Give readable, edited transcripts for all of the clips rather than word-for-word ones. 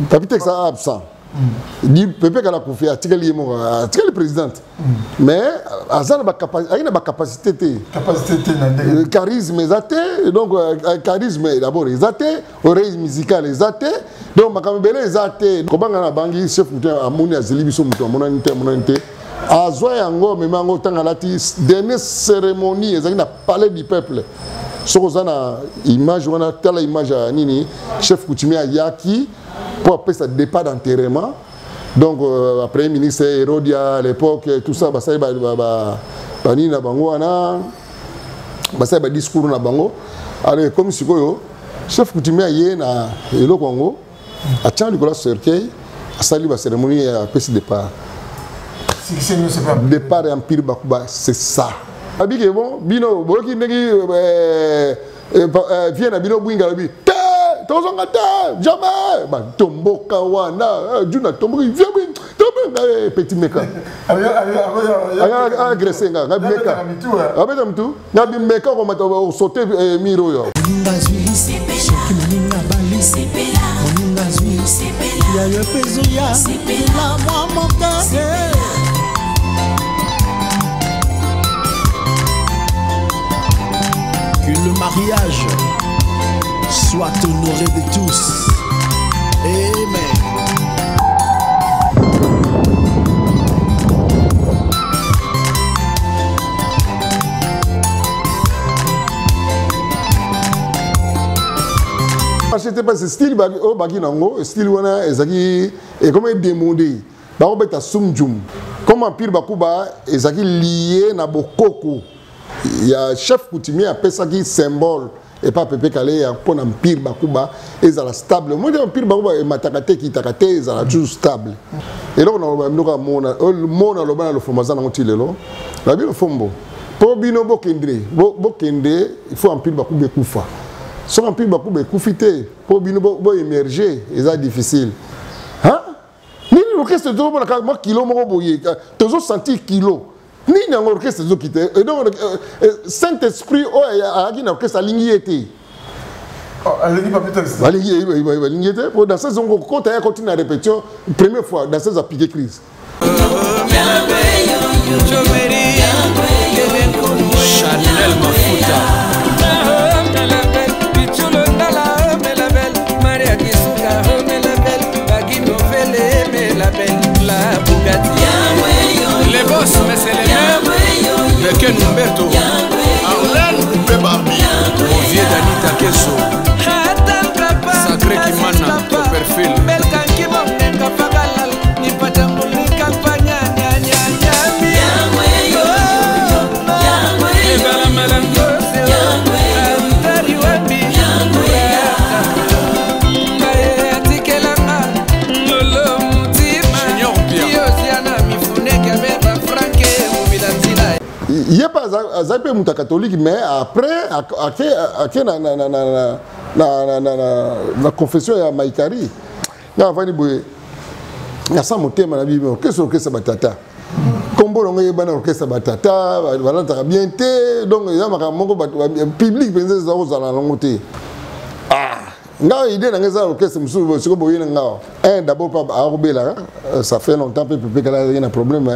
Papi Tex a absent. Dit Pepe Kala Koufi a tiré le présidente. Mais Azan a une capacité. Charisme est donc charisme d'abord est athée, oreille musicale est athée. Donc Makamebele est athée. Comment on a bangi chef à Mouni Azeli Biso Monanité. Azoy Ango Memango Tangalati dernière cérémonie ils ont palais du peuple. Sozana image on a telle image à Nini chef coutumier à Yaki. Pour après ça départ d'enterrement. Donc après ministre Hérodia à l'époque tout ça basay bani na bango ana basay ba discours na bango. Alors comme sikoyo chef coutumier yé na elo Congo a tient le cercueil a sali ba cérémonie après ce départ. Départ empire Bakuba c'est ça. Abi bon bino boki negi vient na bino bwinga bi jamais tombo kawana juna tombo vient petit meka agressé nga meka abeta mtu na bi meka ko mata sauter miro yo que le mariage soit honoré de tous. Amen. C'était pas ce style au Bakinango, style wana ezaki et comment démodé. Ba obeta sumjum. Comme empire Bakuba ezaki lié na bokoko. Il y a chef coutumier appelle ça qui symbole. Et pas Pepe Kale pour l'empire Bakuba ils sont stable. Moi l'empire Bakuba est matakate qui takate ils sont toujours stable. Et là on a le monde le formation dans le lo. La bien le fombo. Pour bino bokendre il faut empire Bakuba kufa. Son empire Bakuba kufité pour bino bo émerger ils sont difficile. Hein? Ni l'orchestre de moi kilo mo boye. Toujours sentir kilo. Ni dans l'orchestre de quitter et donc Saint-Esprit a dit l'orchestre a ligné été dans ces zones quand on continue la répétition première fois dans ces appliqués crise Chanel Mafuta les boss mais c'est les mêmes de Ken Humberto Arlen Coupé Barbie mon vieux Danita Kesso Sacré Kimana Copperfield il n'y a pas un catholique mais après la confession à Maïkari na vani boye na sa motema na bible qu'est-ce que ça batata combo longa yebana orchestre batata voilà ta bien té donc il y a moko public penza za ozala longote ah nga idée na ngeza orchestre musubu siko boye na nga un d'abord pas arobela ça fait longtemps Pepe Kala il y a un problème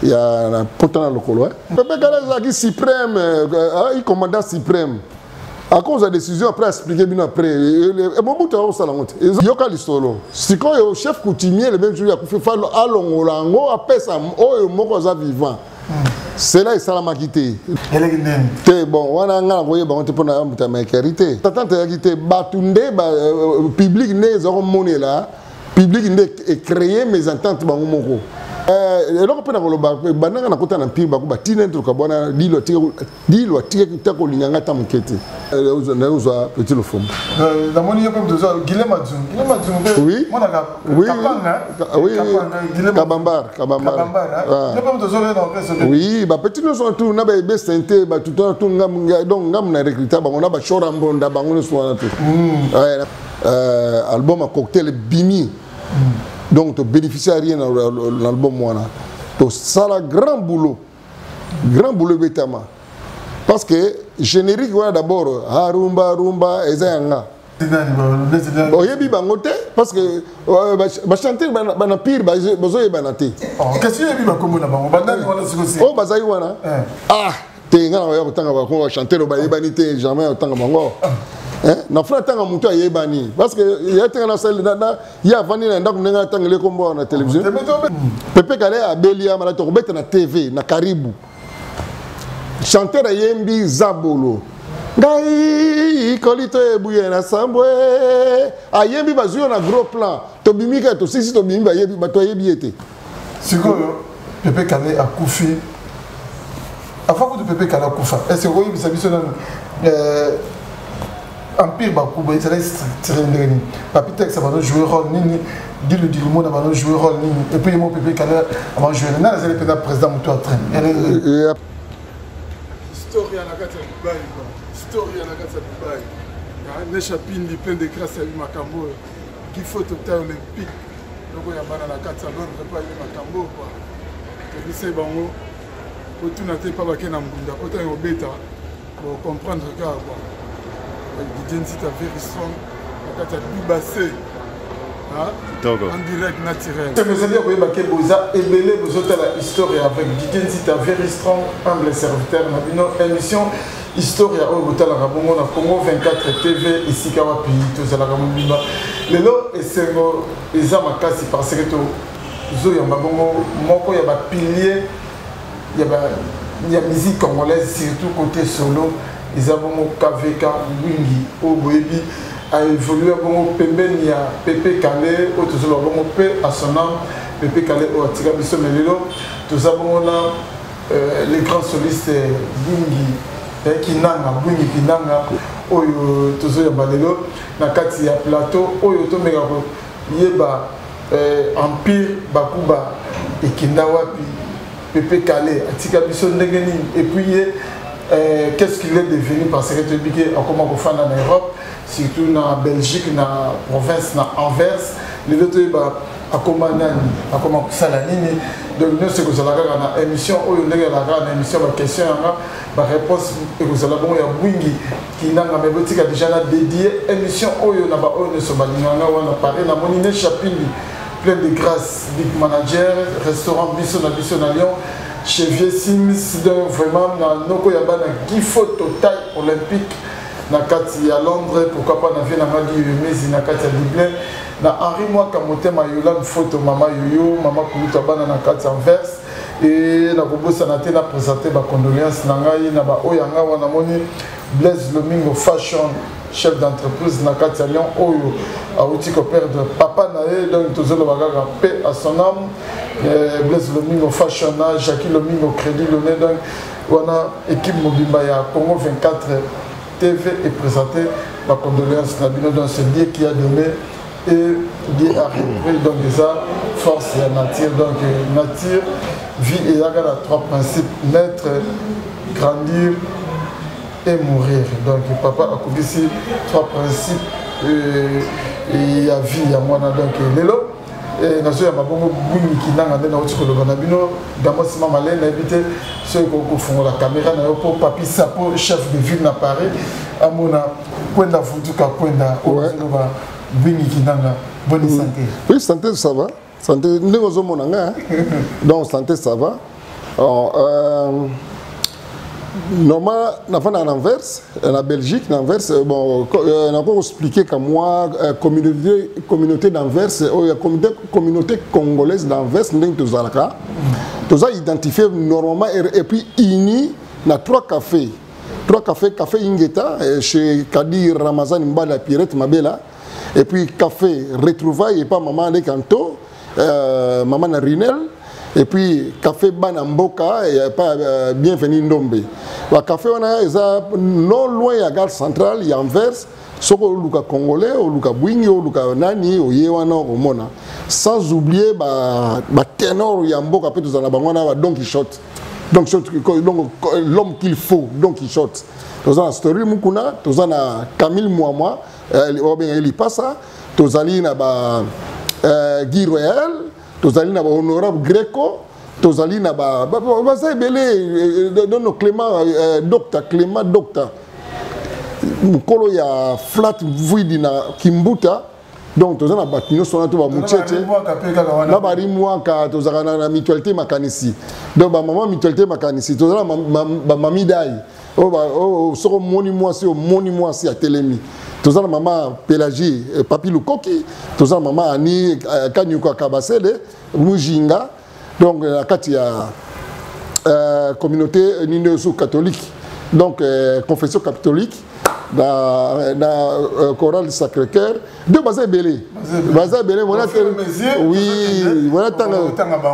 il y a un potent local Pepe Kala qui suprême il commandant suprême à cause de la décision après expliquer bien après et mon bout au salon yoka listolo si quand le chef coutumier le même jour il a fait faire alongolango après ça oh moko za vivant c'est là il s'est la quitté c'est bon on a envoyé bon te pona muta maïkarité tante ya quitté batunde public né zoro monnaie là public né et créer mes ententes bango moko et donc pena ko loba bananga na kota na mpire bakuba tinentro ka bona dilo tike tako linganga ta mukete na uza petit le fond la moni yo comme ça Guillaume Adzung oui kapanga oui kabambar yo comme ça oui ba petit no so tout na ba be sente ba tout ngam donc ngam na recruter ba on a ba chora mbonda ba ngone so na tout album à cocktail Bimi. Donc tu bénéficies à rien dans l'album Moana. Donc ça a grand boulot Betama. Parce que générique voilà d'abord Harumba Rumba Ezayanga. oyebi bango te parce que bachanteur bana pire bazoyebana te oyo bazali wana te nga na baya kotanga bango bachanteur bayebani te jamais otanga bango na fula tanga moto ayebani parce que yatenga na sale ya avandi na ndako ndenge atangele kombo na télévision Pepe Kale abeli amala to kobeta na TV na Karibu chanteur ayembi Zabolo ngai kolito ebuye na sambwe ayembi bazuyo na gros plan to bimika to sisi to bimba yebi bato yebi ete sikoyo Pepe Kale akufi avant que Pepe Kale akufa est-ce que vous savez ça Empire Bakuba, il s'allait tirer une ligne. Papi Tex a joué rôle, Nini, dit le monde a joué rôle, Nini. Et puis mon Pepe Kale a joué. Là, il est président de toi, train. Historia na kati ya Dubai, historia na kati ya Dubai. Ne chapindi plein de grâce à Makambo. Qui faut total olympique. Donc il y a bana na kati ya Londres pas Makambo quoi. Que c'est bango. Pour tout n'attendre pas baké na mbunda. Pour tant obeta pour comprendre quoi. L'identité very strong, la carte du bassin, en direct naturel. C'est vous allez voir que vous avez ébélé vous autres la histoire avec l'identité very strong, humble serviteur. Nous avons une émission Historia au Botala Rabongo na Congo 24 TV ici Kawapi tous à la Ramubimba. Le lot est seulement les amas cassés parce que tout zo yamba bongo moko ya ba pilier ya musique congolaise surtout côté solo. Ils ont KVK Wingi au Boebi a évolué bon pembeni ya Pepe Kale au tout bon pe à son âme Pepe Kale au Tika Biso Melelo tous avons les grands solistes Wingi Wingi Kinanga oyo tous ya balelo na kati ya plateau oyo to mega ko yeba empire Bakuba et Kindawapi Pepe Kale Tika Biso ndengeni et puis qu'est-ce qu'il est devenu parce que tu dis qu'on commence à faire en Europe, surtout en Belgique, dans la province, dans Anvers, les autres à comment ça la ligne. Donc nous c'est que ça la émission, où il y a la émission, la question, la réponse, et que ça la bon il y a Wingi qui n'a pas boutique déjà dédié émission où il y a pas où ne se balina on a parlé na monine chapili plein de grâce, big manager, restaurant Bisso na Lyon. Chez Vieux Sims, vraiment, Noko Yaba, Gifo Total Olympique, na kati à Londres, pourquoi pas, na vie, na Mali, mais na kati à Dublin, na Henri Moi Kamote, ma Yolan photo, Mama Yoyo, Mama Koulouta Bana, na kati Anvers, et na Bobo Sanate, na présenté ma condoléance, na Ngai, na Ba Oyanga, wana moni, Blaise Lomingo Fashion, chef d'entreprise, na kati à Lyon, Oyo, a outil qu'on perd de Papa Nae, donc tout le monde va paix à son âme. Blaise Lomingo Fashion, Jackie Lomingo Crédit Lyonnais, donc on a équipe Mobimba ya Congo 24 TV et présenté ma condoléance Nabino dans ce lieu qui a donné et lié à repris donc déjà force et nature donc nature vie et la trois principes naître grandir et mourir donc papa a connu ici trois principes et il y a vie il y a moi donc les lots et nous sommes beaucoup qui n'ont pas de Damos Mamalé invité ceux qui font la caméra pour Papi Sapo chef de ville à Paris à Mona Kwenda Futuka Kwenda Bini qui n'ont bonne santé. Oui, santé ça va. Santé nous sommes monanga. Donc santé ça va. Normalement, en Anvers, en Belgique, en Anvers, bon, on a pas expliqué que moi, communauté d'Anvers, communauté congolaise d'Anvers, nous avons identifié normalement et puis unis dans trois cafés. Café Ingeta, chez Kadir Ramazan Mbala Pirette Mabela, et puis café Retrouvailles et pas Maman Lekanto, Maman Rinel. Et puis, café Banamboka et pas bienvenue Ndombe. Le café, on a non loin de la gare centrale, il y a Anvers, soko luka congolais, ou luka bwingi, ou luka nani, ou yewana, ou mona. Sans oublier, ba ténor yamboka, peut-être dans la bangona, Don Quichotte. Donc, l'homme qu'il faut, Don Quichotte. Nous avons Story Mukuna, nous avons Camille Mouama, il passe, nous avons Guy Royal. Tozali na ba honorable Greco, tozali na ba belé don Clément docteur Clément docteur. mukolo ya flat vidi na kimbuta donc tozana batinyo sona to ba mucheche na bari mwaka tozana na mutualité makanisi donc ba maman mutualité makanisi tozana ba mami dai o soko moni mwasi a telemi tozana mama Pélagie papi lukoki tozana mama ani kanyuko kabasele mujinga donc la kati ya communauté nino catholique donc confession catholique dans chorale Sacré-Cœur deux bazar belé voilà oui voilà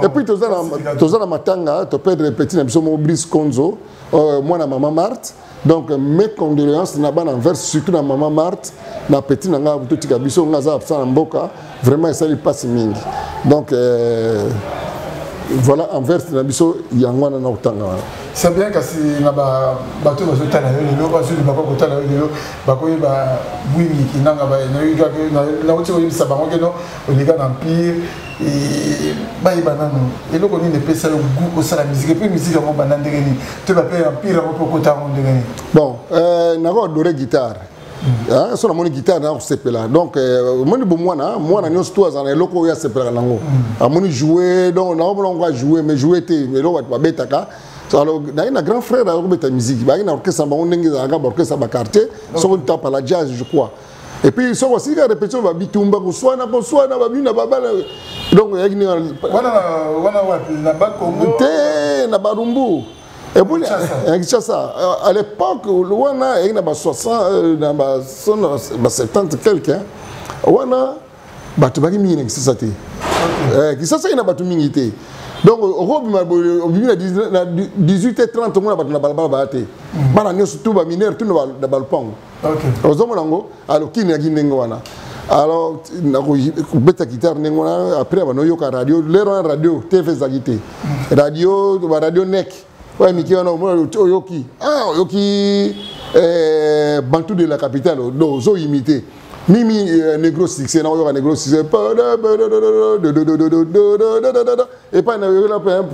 et puis tozana matanga to perdre petit na biso mo Brice Konzo moi na maman Marthe donc mes condoléances na ban envers surtout na maman Marthe na petit na nga to tika biso nga za absent mboka vraiment ça lui passe mingi donc voilà envers na biso yangwana na utanga. C'est bien que si na ba bato bazo tala yo ba zo ba ko tala yo ba ko ba bwingi kinanga ba na uti ko sa ba ngeno oliga na empire et ba ibanano et loko ni ne pesa le goût au sala musique et puis musique mo banande ni to ba pe empire ko ko ta monde ni bon na ko adore guitare ah so na moni guitare na ko sepela donc moni bo mwana nyo sto azana loko ya sepela nango amoni jouer donc na ko va jouer mais jouer te mais lo ba betaka alors na grand frère a robeta musique ba ina orchestre ba onenge za ga orchestre ba quartier so on tape la jazz je crois et puis so aussi la répétition ba bitumba ko swana ba bina baba donc ya ni wana na ba Congo te na barumbu et puis à l'époque wana ina ba 60 na ba 70 quelqu'un wana batu ba kimi c'est ça te qui ça ina batu mingi te. Donc, au 18h30, on a battu la balbala. On a tout le mineur, tout le balpong. Alors, qui n'a pas alors, on a guitare, après, on a radio, radio, TV Zagité. Radio, NEC. Oui, mais qui a Yoki. Ah, Yoki, Bantou de la capitale, zo imité. Mimi négro six, na yo négro six. Et pas le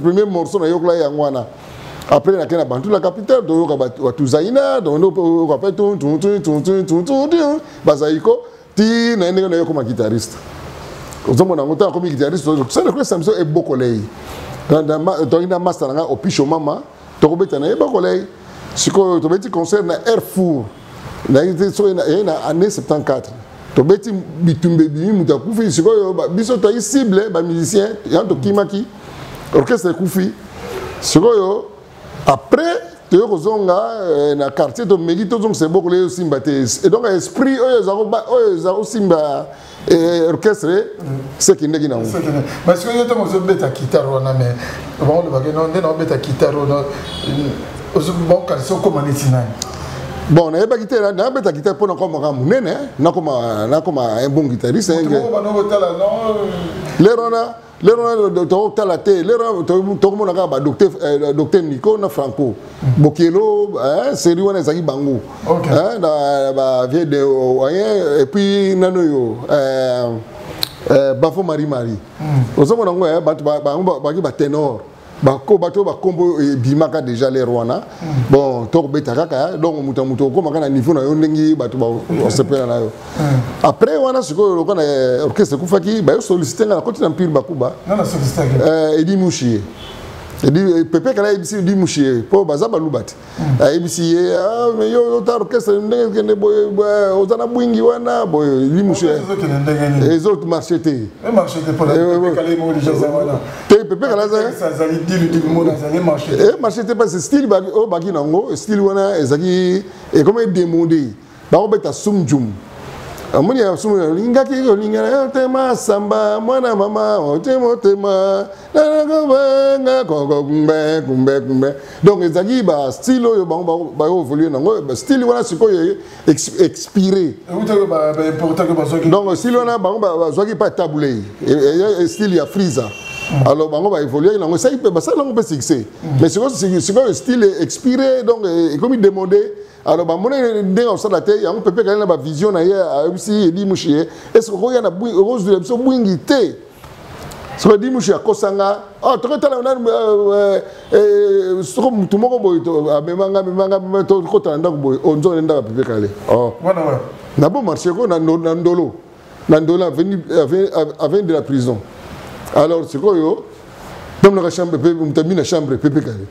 premier morceau na yo la yangwana. Après na kena bantu la capitale do yo ka tuzaina do no ko pa tout bazaiko ti na ndenge na yo comme guitariste. Ozomo na ngota comme guitariste, ça le Samson est beaucoup lei. Dans ina master nga au picho mama, to ko beta na e beaucoup lei. Siko to beti concert na Airfour. Na année 74 to beti bitumbe bimi mutakufi sikoyo biso to cible ba musicien yanto kimaki orchestre kufi sikoyo après to kozonga na quartier to megito zong c'est beaucoup les simba te et donc esprit oyo za simba orchestre c'est qui ndeki na ngo parce que yoto mo beta guitare wana mais bon le bageno ndena beta guitare wana ozo bon kalso comme netinani. Bon, on a pas quitté là, on a pas quitté pour nous comme un mounene, na comme un bon guitariste. Les rona de tout la télé, les rona tout le monde a ba docteur Nico na Franco, Bokelo, série on ezaki bango, na ba vieille de et puis nanoyo Bafo Marie. Ozo mo nango ba ténor. Bako bato ba kombo bimaka déjà les Rwanda bon to beta kaka donc muto ko makana niveau na yo ndengi bato ba sepela na yo après wana siko lo kana orchestre kufaki ba yo solliciter na côté empire bakuba na solliciter Edi Mouchier Edi Pepe kala Edi Mouchier po bazaba lubati Edi mais yo ta orchestre ndengi ne boy ozana bwingi wana boy Edi Mouchier les autres marchetés pour la Pepe kala mo déjà wana Pepe kala ça zali dit le mot dans marché marcheté parce que style bagi nango style wana ezaki et comme demandé ba obeta sumjum amoni ya sumu lingaki lingana tema samba mwana mama otema na nga kumbe donc ezaki ba style yo ba évoluer nango style wana sikoyo expiré donc style wana ba zwaki pas tabouler style ya Frieza. Alors, on va évoluer, on ça on peut fixer. Mais c'est un style expiré, donc comme il demandait, alors on peut faire une vision à aussi Edi Mouchier. Est-ce qu'il y a une rose de l'absolu bouingité? Ce que dit Mouchi à Kosanga, ah, tu as tout le monde, memanga, tout le monde, marché, Nandolo venu de la prison. Alors, c'est quoi, dans la chambre, tu as mis la chambre, Pépé Calé.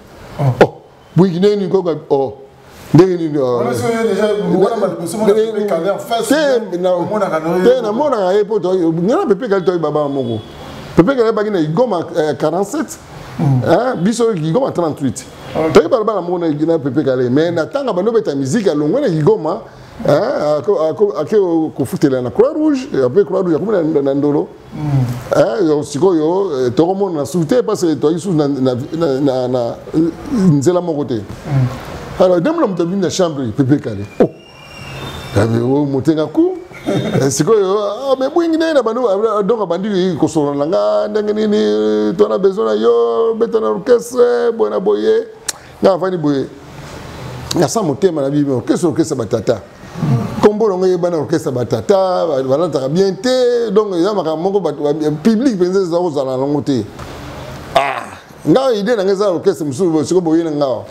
Oh, oui, il y a une oh. Pépé Calé bagina igoma 47 biso igoma 38 toyi balaba na mona igina Pépé Calé mais na tanga bano beta musique alongwe na igoma ake ko futela na Croix Rouge après Croix Rouge akomona na ndolo sikoyo to komona na souté parce que toyi sous na nzela moko te alors demla mutabi na chambre Pépé Calé oh o motenga ku sikoyo mais bwingi na banu donc bandi ko solo nga ndenge nini to na besoin yo beta na orchestre bona boye nga fani boye nga sa motema na bibi orchestre batata kombo longa yeba na orchestre batata balanta bien te donc ya makamoko public penze za ozala longo te nga idée na ngeza orchestre musubu siko boye na ngao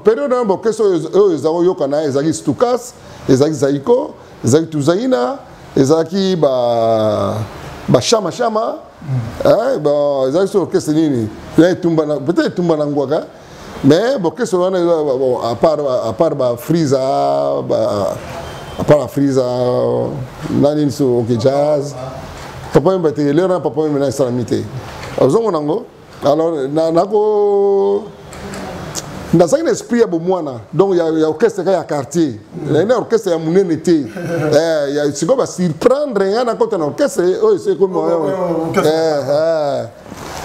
période na orchestre oyo ezako yokana ezaki Stukas ezaki Zaiko ezaki Tuzaina ezaki shama ezaki orchestre nini peut-être tumba na ngwaka mais orchestre wana à part ba Friza à part la Friza nani so OK jazz papa mbate lera papa mena salamité ozongo nango alors nako ndazaki na esprit ya bomwana donc ya orchestre ya quartier na orchestre ya munene te ya siko ba surprendre yana kota na orchestre oyo c'est comme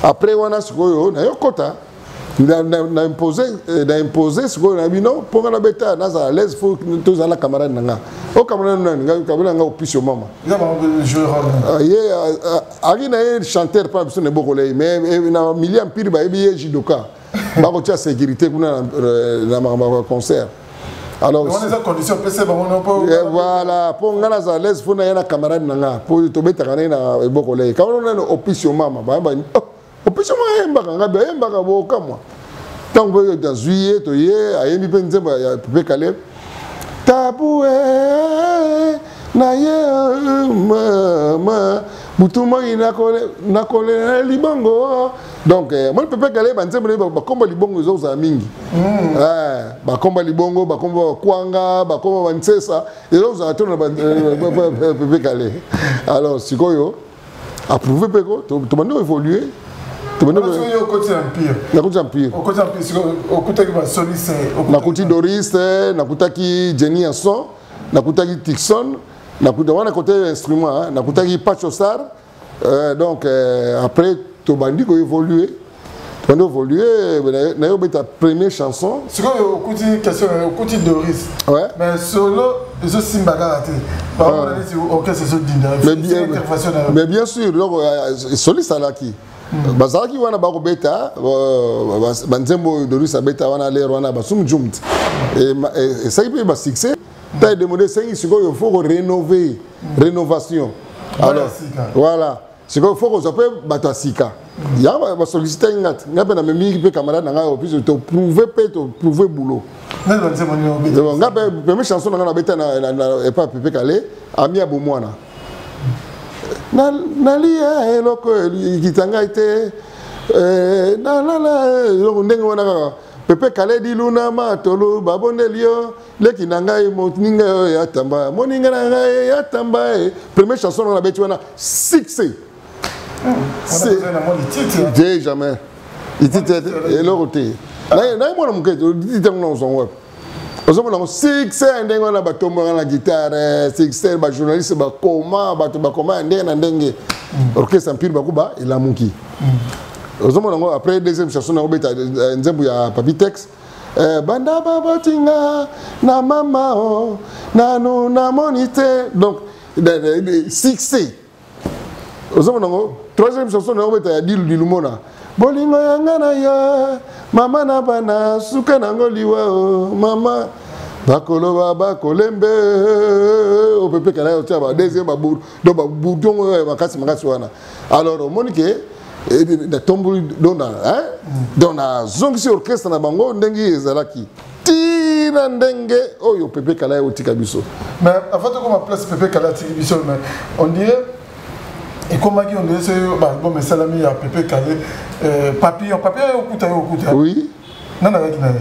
après wana siko na yo kota na imposer siko na bino ponga na beta na za l'aise faut tous à la camarade nanga o camarade nanga kabila nga opisio mama ari na chanteur pas besoin de bokolé mais na million pire ba ebi jidoka ba ko tia sécurité kuna na concert alors on les conditions PC voilà pour nga na za l'aise faut na yana camarade nanga pour to beta kana na bokolé kabila na opisio mama ba opisio mama nga ba boka moi tant que dans juillet to ye ayemi penzemba ya Pépé Calé taboué na ye mama mutuma na kole libongo donc moi Pépé Calé banzemba ba komba libongo zo za mingi ba komba libongo ba komba kwanga ba komba bansesa zo za tona Pépé Calé alors sikoyo approuvé peko to bando évoluer nakutaki Doris nakutaki Jenny Anson nakutaki Tixon nakutaki côté instrument nakutaki Pachosar donc après tobandi ko évoluer na yo beta première chanson okuti question okuti Doris ouais mais solo eso simbaga te par exemple orchestre so dinda mais bien sûr donc soliste alaki bazalaki wana bakobeta banzembo Doris abeta wana lero wana basumjumt et ça peut ba succès t'as demandé ça il faut rénover rénovation alors voilà c'est qu'il faut que ça peut battre sika ya ba solliciter ngapa na memi pe camarade nga puis te prouver boulot ngapa première chanson nga na beta na pas Pépé Calé ami abomwana nalia eloko kitanga ite ndenge wana Pépé Calé di luna matolo babondelio leki na ngai moninga ya tamba moninga na ngai ya tamba première chanson na beti wana succès c'est jamais il dit eloko te na mona muketo dit tango na son web ozomona succès ndenge wana batombo na guitare succès ba journaliste ba koma ndenge na ndenge orchestre empire bakuba elamuki ozomona ngo après deuxième chanson na obeta nzembu ya Papitex banda babotinga na mama o nanu na monite donc succès ozomona ngo troisième chanson na obeta ya dilumona bolingo yanga na yo mama na bana suka nango liwa o mama bakoloba bakolembe au pepe kala otia ba deuxième ba bourdon makasi wana alors monique na tomboli dona dona zongisi orchestre na bango ndengi ezalaki tina ndenge oyo pepe kala otika biso mais avant de comment place pepe kala otika biso mais on dirait et comment on dirait ce bon mais salami à pepe kala papillon okuta oui nanaaki na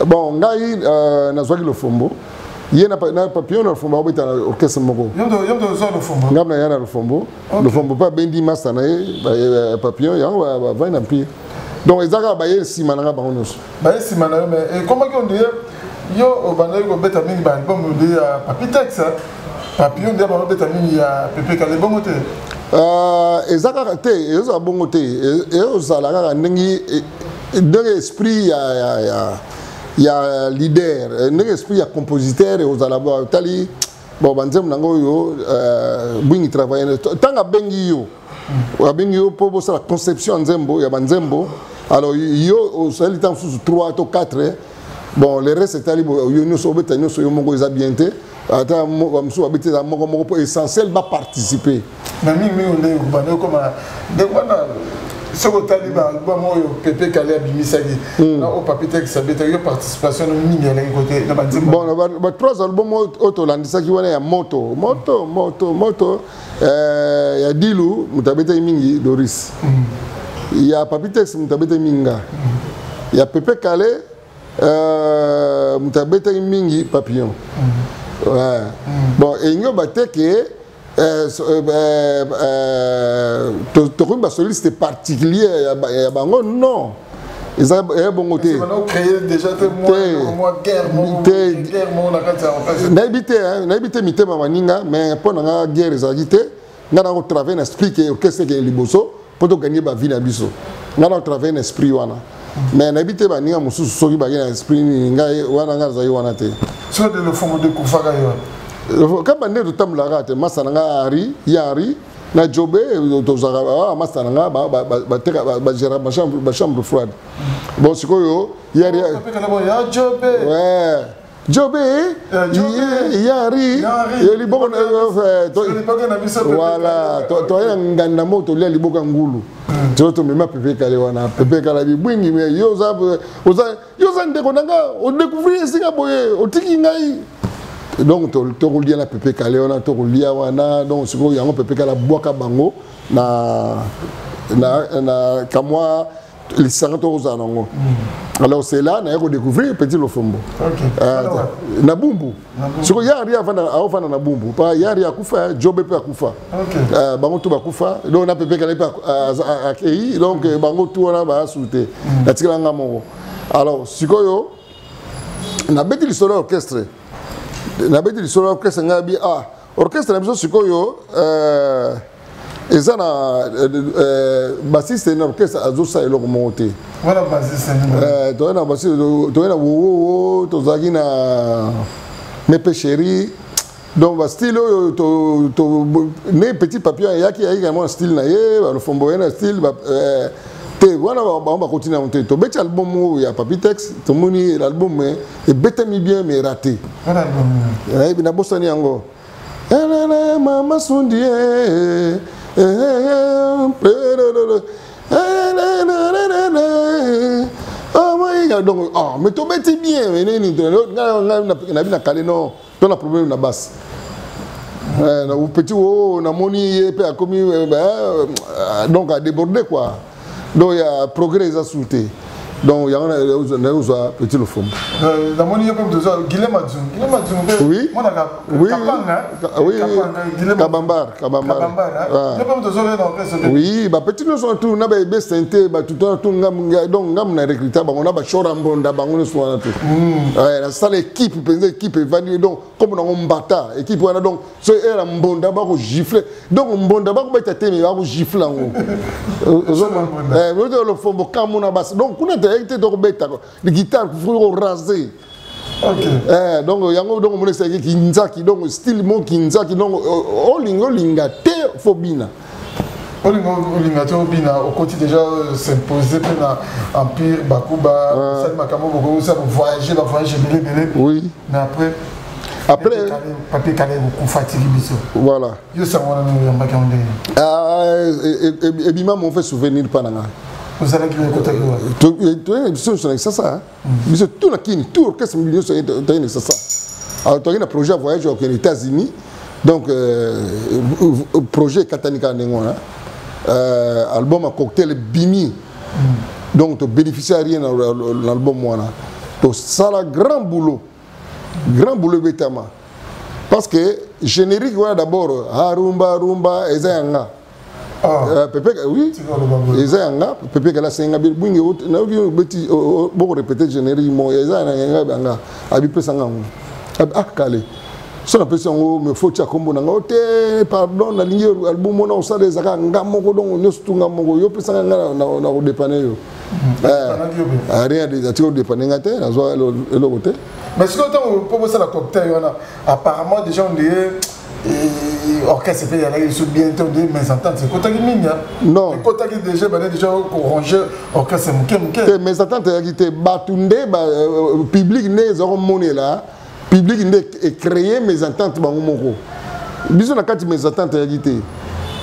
bon ngai nazwaki le fombo yena na papillon le fombo obeta orchestre moko yomdo zo le fombo ngamna yana le fombo pas bendi masa na papillon ya va na pire donc ezaka ba ye sima na bango nyonso ba ye sima na mais comment on dirait yo obandaki kobeta mingi ba album de Papitex papillon de ba beta mingi ya pepe kala bongo te ezaka te ezaka bongo te ezalaka ndenge esprit ya leader ndenge esprit ya compositeur ozala tali bon banzemu nango yo bwingi travailler tanga bengi yo po bosala conception nzembo ya banzembo alors yo osali tant sous 3 to 4 bon le reste tali yo nyonso obeta nyonso yo moko eza bien te ata bamusu babete za moko po essentiel ba participer na mingi onde kubana koma de wana soko tali ba album oyo pepe kala bimisaki na o Papitex sabeta yo participation mingi ya côté na banzembo bon ba 3 albums auto landisaki wana ya moto ya Dilu mutabeta mingi Doris ya Papitex mutabeta minga ya pepe kala mutabeta mingi Papillon ouais bon et nyo bateke tu soliste particulier ya bango non ils ont bon côté créé déjà moi guerre n'habité mitema maninga mais pour na guerre ezagité ngana ko travailler na esprit que orchestre que liboso pour to gagner ba vie na biso ngana ko travailler na esprit wana mais n'habité baninga mususu soki ba na esprit ngai wana ngaza wana te so de le fond de kufaka yo kama ndeto tamulaka te masa nanga yari na jobe tozaka masa nanga ba gérer ba chambre froide bon sikoyo yari ya jobe ouais jobe yari liboko voilà to ya nganda moto lia liboka ngulu to mema pepe kale wana pepe kala bibwingi me yoza ndeko nanga o découvrir singa boye otiki ngai donc to relia na pepe kale wana to relia wana donc siko yango pepe kala bwaka bango na kamwa lisanga to uzanango alors c'est là na yako découvrir petit lofombo na bumbu siko yari avana na bumbu pa yari akufa jobe pe akufa bango to bakufa donc na pepe kala pa akei donc bango to wana ba souté na tikala ngamo alors siko yo na beti lisolo orchestre na beti lisolo orchestre ngabi orchestre na biso sikoyo ezana bassiste na orchestre azosa eloko monte voilà bassiste toena bassiste toena wo tozaki na mepe chéri donc ba style to ne petit papillon yaki vraiment style na ye ba lofombo na style ba te voilà ba continuer à monter to beti album ya Papitex to moni l'album e betami bien mais raté voilà album na bosani yango mama sundi donc mais to beti bien na bina kale non to na problème na basse na petit na moni pe a commis donc a débordé quoi donc il y a progrès à souter donc il y a un petit le fond la moni yo comme deux Guillaume Adzung oui Kabambar oui ba petit nous sont tout na ba besente ba tout ngam donc ngam na recruter ba on a ba chora mbonda ba ngone so na tout la salle équipe penza équipe évaluer donc comme on mbata équipe wana donc so era mbonda ba ko gifler donc mbonda ba ko ba tete ba ko gifler ngo le fond kamuna bas donc kuna te donc beta les guitares faut raser donc yango donc mon c'est kinzaki donc style mon kinzaki donc olinga te fobina Olingato Bina, au côté déjà s'imposer dans l'Empire, Bakuba, ça m'a voyager, oui. Mais après. Papier calé beaucoup fatigué. Voilà. Je sais et bima m'ont fait souvenir pendant. Vous allez c'est ça. Mais c'est tout la kini, tout orchestre milieu c'est ça. Alors tu as un projet à voyage aux États-Unis. Donc projet Katanika Nengona. Album à cocktail Bimi. Donc tu bénéficies rien dans l'album moi. Donc ça a grand boulot Betama. Parce que générique voilà d'abord Rumba Ezanga. Pepe oui. Ezanga Pepe kala senga bingi na beti beaucoup répéter générique mo Ezanga banga abi pesanga. Kale. So na pesa ngo me faut tia kombo na ngote pardon na ligne album mona o sale zaka ngamoko donc nyostu ngamoko yo pesa nga na ko dépanner yo rien des atiro dépanner ngate na zo le côté mais sinon pour ça la cocktail apparemment des gens et orchestre fait aller sur bientôt des mais entendre c'est côté minya non côté déjà ranger orchestre muke mais entendre yaki batunde public ne zo monnaie là public est créé mes ententes bangomoko biso na kati mes ententes ya gité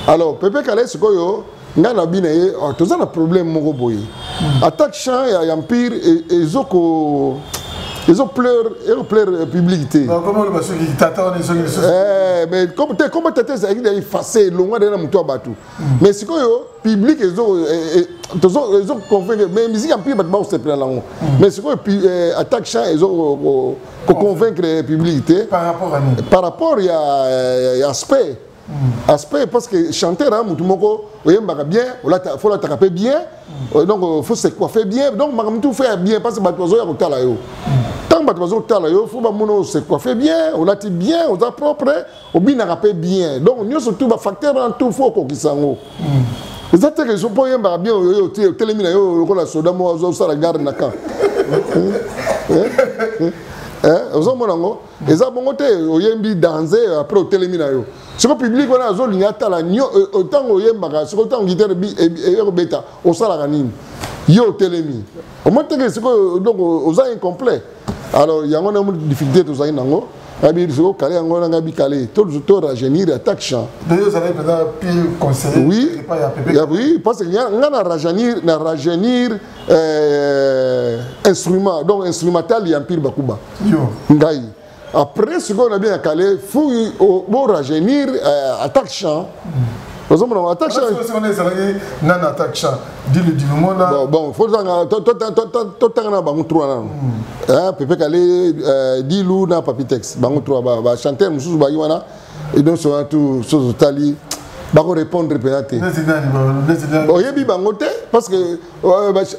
alors Pepe Kale sikoyo nga na bina ye toza na problème moko boye attaque chant ya empire ils ont pleuré publicité. Comment le monsieur qui t'attend mais comment t'étais effacé loin de la mouton batou. Mais c'est quoi public ils ont convaincu mais musique empire battement c'est plein là. Mais c'est quoi attaque chant ils ont convaincre la publicité par rapport il y a aspect parce que chanter hein mutumoko oyembaka bien faut la taper bien donc faut se coiffer bien donc makamtu fait bien parce que batozo ya kotala yo tant batozo kotala yo faut ba mono se coiffer bien on lati bien on a propre au bien rapper bien donc nous surtout ba facteur en tout faut ko kisango les attaques ils sont pas yembaka bien yo télémina yo ko la soda mo zo sala garde na kan aux hommes les abongote oyembi danser après au télémina yo ce que public on a zone nyata la nyo autant oyemba ce que autant guitare bi et beta au sala kanini yo télémi au moins que ce que donc aux incomplet alors il y a une difficulté tous ça nango abi ce que calé ngo nga bi calé tout rajeunir attaque chant d'ailleurs ça va pire conseiller oui oui parce que nga rajeunir instrument donc instrumental il y a pire bakuba yo ngai après ce qu'on a bien calé faut bon rajeunir attaque chant par exemple attaque chant non attaque chant dit le monde bon faut tout na bango 3 nan hein Pepe Kale dit lou na papitex bango 3 ba chanter mususu ba yiwana et donc sur tout chose tali ba ko répondre penate oyebi bango te parce que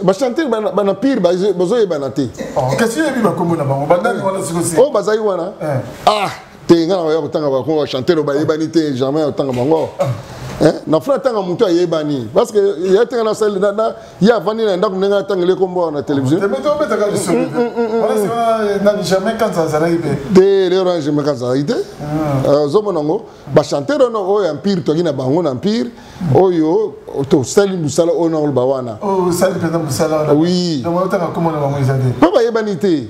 ba chanter ba na pire ba zo yebanate qu'est-ce que yebi ba kombo na bango bandani wana sikosi oh ba zayi wana te ngana ya kotanga ba ko chanter ba yebanite jamais otanga bango na frère tanga muto ayebani parce que il y a tanga na salle il y a vani na ndako nenga tanga le kombo na télévision mais to betaka so voilà c'est na jamais quand ça arrive de l'orange jamais quand ça arrive zomo nango ba chanter no o empire to gina bango na empire oyo to sali musala ona ol bawana oh sali penda musala oui donc tanga comment na bango izade pas yebanite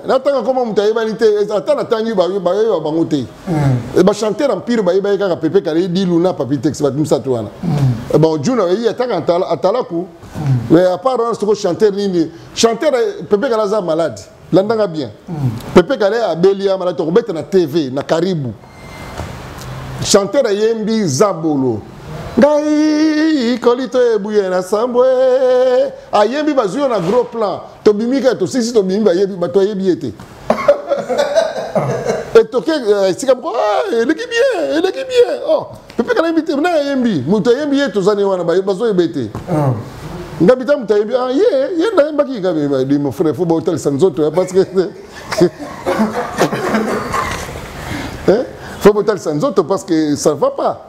natanga koma mutu ayebani te ata natangi bayeba bango te bachanter empire bayebaki kaka Pepe Kale di luna papitex bato misato wana bon juna eyi ataka atalaku mais à part wana soko chanter nini chanter Pepe Kale aza malade landanga bien Pepe Kale abeli ya malade tokobeta na TV na karibu chanter ayembi zabolo ngai kolito ebuye na sambwe ayembi bazuyo na gros plan to bimika to sisi to bimba yebi bato yebi ete et toke sika ko eleki bien oh Pepe Kale invité na yembi muto yembi to zani wana bazo yebete ngabita muto yembi ye na yemba ki ngabe di mon frère faut ba hotel sanzoto parce que faut ba hotel sanzoto parce que ça va pas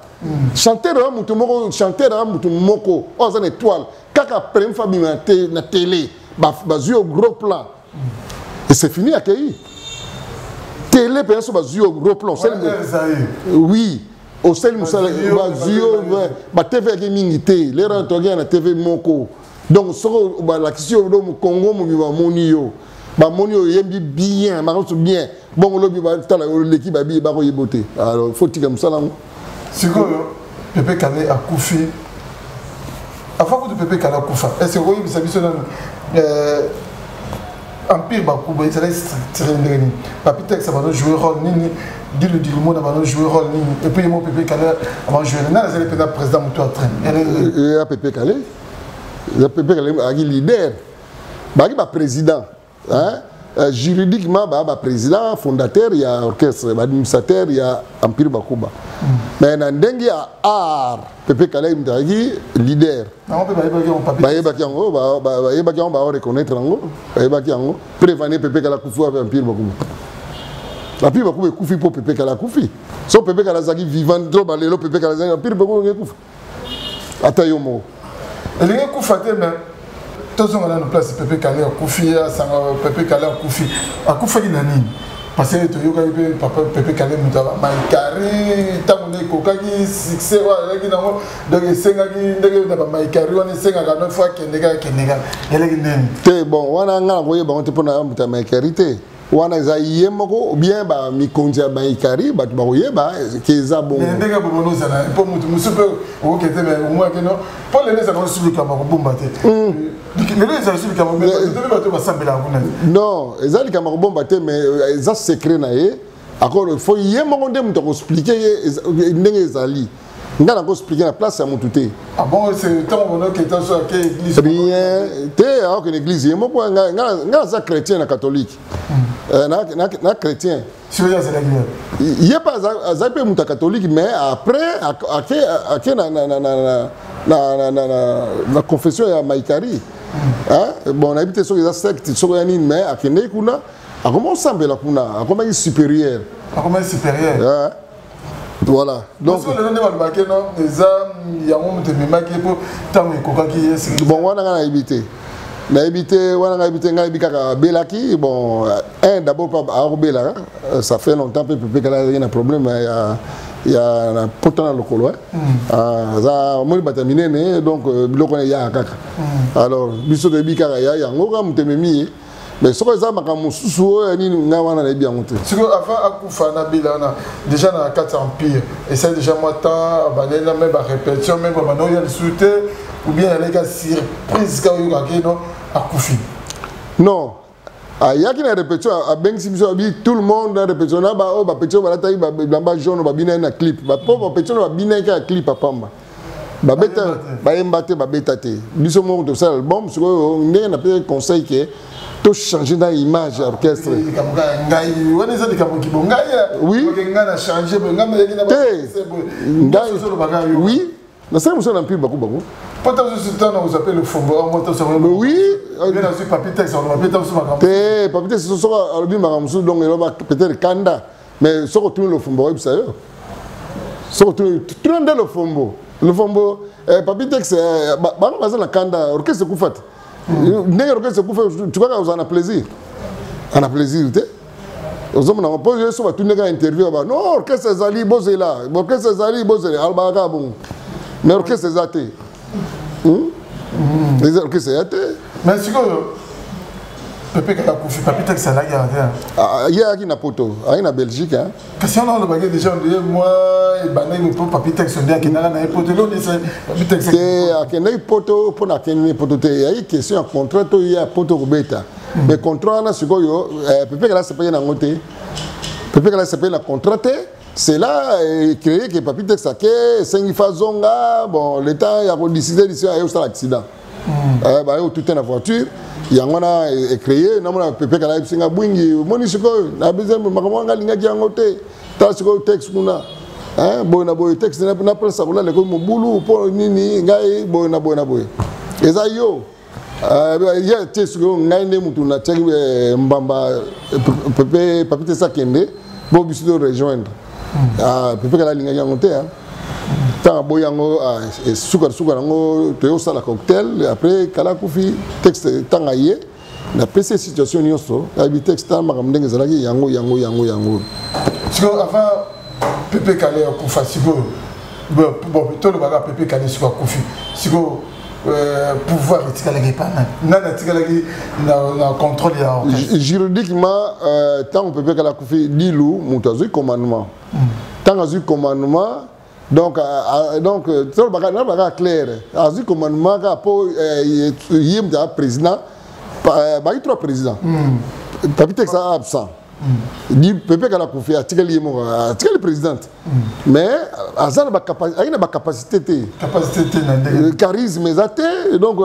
chanter à mutu moko oh ça étoile kaka première fois na télé bazu au gros plan et c'est fini accueilli télé personne bazu au gros plan oui au sel musala bazio ba TV ki mingité les rantogia na TV moko donc soko ba la question do Congo mo biba monio ba monio yembi bien maroso bien bon lobi ba tala l'équipe ba bi ba ko yeboté alors faut tika musala sikoyo Pépé Kalé a Koufi avant que Pépé Kalé a Koufa est-ce que vous avez vu ça Empire Bakuba il s'est tiré ndeni Papitex ça va jouer rôle nini dit le monde va jouer rôle nini et puis mon Pépé Kalé va jouer na les président moto à train et à Pépé Kalé le Pépé Kalé a leader ba président hein juridiquement ba président fondateur il y a orchestre administrateur il y a Empire Bakuba mais dans ndenge ya art Pépé Kalé mtagi leader on peut ba reconnaître ngo ba prévenir Pépé Kalé kufu avec Empire Bakuba Empire Bakuba kufi pour Pépé Kalé kufi so Pépé Kalé zaki vivant trop ba lelo Pépé Kalé Empire Bakuba kufi atayomo ele kufa te mais tous on a une place Pépé Kalé kufi Pépé Kalé kufi akufa nani parce que tu as papa Pépé Kalé mutaba maikari tamune kokaki succès wa leki nango donc sengaki ndenge na maikari wana senga na fois kendega eleki nene te bon wana nga ngoye ba onte pona muta maikari te wana za yemoko bien ba mikonja maikari ba koyeba keza bon ndenge bobono sana po mutu musupe okete mais au moins que non pour les ça sur kama bomba te non, ezali kama bomba te mais eza secret na ye. Encore il faut yemoko nde mutu expliquer ndenge ezali. Ngana ko expliquer la place ya mutu te. Ah bon c'est tant on que tant sur que église. Bien, te alors que l'église yemoko nga za chrétien na catholique. Na chrétien. Si vous êtes il y a pas za pe mutu catholique mais après la confession ya maikari. Hein? Bon, on a habité sur les sectes, sur les nines, mais à Kenya, à comment semble la kuna, à comment il est supérieur. À comment il est supérieur. Voilà. Donc, parce que le nom de Baké, non, les âmes, il y a un moment de Mimaki pour tant que Kokaki est. Bon, on a habité. On a habité, à Belaki. Bon, d'abord, à Bela, ça fait longtemps que Pépé Kalé a un problème. Il y a un potent dans le colo. Donc, il y a un alors, biso de Bikaraya, il y a un programme de Mimi. Mais ce que ça m'a dit, bien monté. Si avant Akoufa Nabila, déjà dans la 4 empire, et c'est déjà moi tant, même la répétition, même maintenant il y a le soutien, ou bien les gars surprise quand il y a Akoufi. Non. Il y a une répétition, tout le monde a répétition. Il y a une répétition, il y a un clip. Il y a un clip à Pamba. Bisous de cet album, on a fait un conseil qui est tout changer dans l'image orchestre. Oui. Oui. Dans ce moment, on a plus beaucoup. Pourtant, vous appelez le fombo. Oui. Papitex, donc il va peut-être Kanda. Mais si on retourne le fombo, c'est ça. Si on retourne le fombo. Le fombo, Papitex, la Kanda, orchestre Koufat. L'orchestre Koufat, tu vois qu'on a plaisir. On a plaisir, tu sais. Aux hommes, on a posé sur tout le monde interview. Non, orchestre Zali, Bozela. Orchestre Zali, Bozela. Albaga, bon. Mais orchestre Zate. Les orchestres Zate. Mais c'est quoi Pépé Kalé Koufi, Papitex, ça l'a gardé. Il y a qui na poto, il y a Belgique. Parce qu'on a le bagage déjà, on dit moi, et Bané, pour Papitex, on dit qu'il y a un poto, l'autre, c'est Papitex. Il y a un poto, pour la poto, il y a une question, un contrat, il y a un poto Robeta. Mais le contrat, c'est quoi Pépé Kalé s'est payé dans le côté. Pépé Kalé s'est payé dans le contrat. C'est là créé que Papitex a créé, c'est une façon, bon, l'État a décidé d'ici à l'accident. Il y a tout une voiture. Il y a créé, il y a Pépé Kalé Singa Bwingi, Monisiko, il y a besoin de Makamanga Lingaki Angote, Tasiko texte Muna, Boy texte, n'a pas ça, là, le boulot pour Nini, Gaï, Boy. Et ça, yo, il y a Tesco, Naine Moutuna, Tchèque, Mbamba, Pépé, Papite Sakende, pour de rejoindre. Pépé Kalé Lingaki Angote, tant boyango sugar tu as ça la cocktail après Kalé Koufi texte tant aillé la PC situation nyoso abi texte tant makamdenge zalaki yango parce que avant Pépé Kalé a Koufa, bon, tout le bagage Pépé Kalé sur Koufi. Pouvoir et pas na contrôle juridiquement tant on Pépé Kalé Koufi Dilou Moutazu commandement. Tant que commandement donc tout le bagage clair. Azu commandement pour yem da président ba trois présidents. Papi texte absent. Dit Pépé Kalé Koufi a tiré le présidente. Mais Azan a une capacité charisme exacté donc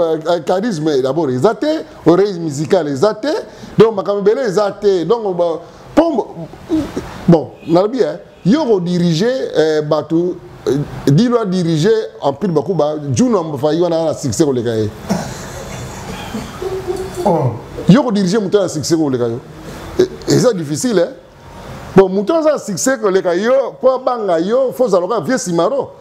charisme d'abord exacté oreille musicale exacté donc makamibele exacté donc bon na bien yo diriger batu dilo diriger en pile bakuba juno mfa yona succès ko lekaye yo diriger muta na succès ko lekayo et c'est difficile hein. Bon, mouton ça succès que les caillots pour banga yo faut alors vieux simaro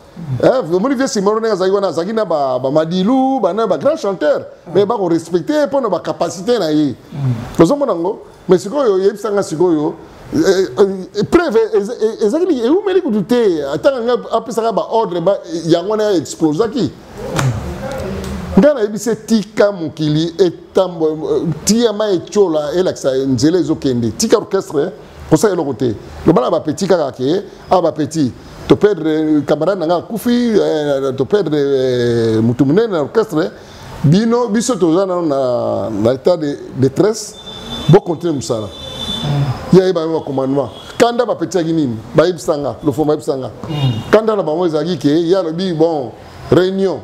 hein vous vieux simaro na zaïwana zagina ba madilou ba na ba grand chanteur mais ba ko respecter pour nos capacité na yi ozomo nango mais sikoyo yebisanga sikoyo preuve ezakili e umeli kudute atanga apesaka ba ordre ba yango na explosaki ngana yebise tika mukili etambo tiama echola elaksa nzele ezokende tika orchestre pour ça, il y a le côté. Le bal a petit karaké, a petit. Tu perds camarade nanga Koufi, tu perds Moutoumene dans l'orchestre. Bino, biso toza na l'état de détresse. Bon continuer ça. Il y a un commandement. Kanda ba petit aginin, ba ibsanga, le fond ba ibsanga. Kanda na ba mo ezagi ke, il y a le bon réunion.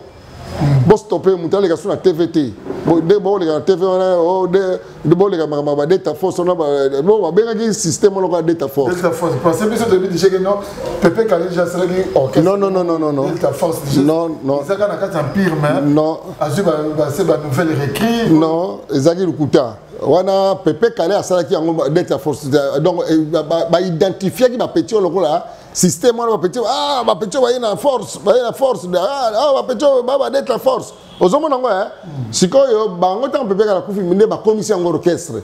Bon stopper monter les gars sur la TVT. De bon les gars TV on de bon les gars ma data force on a bon ben un système on a data force. Data force parce que ça depuis déjà que non Pépé Kalé déjà c'est orchestre. Non. Data force déjà. Non. Ça quand on a empire mais non. Azuba c'est ba nouvelle réécrit. Non, ezaki lukuta. Wana Pépé Kalé a ça qui en data force donc ba identifier qui ba petit on là système on va petit ba petit va une force ba petit ba d'être la force ozomo nango sikoyo bango tant Pépé Kalé Koufi minde ba commission orchestre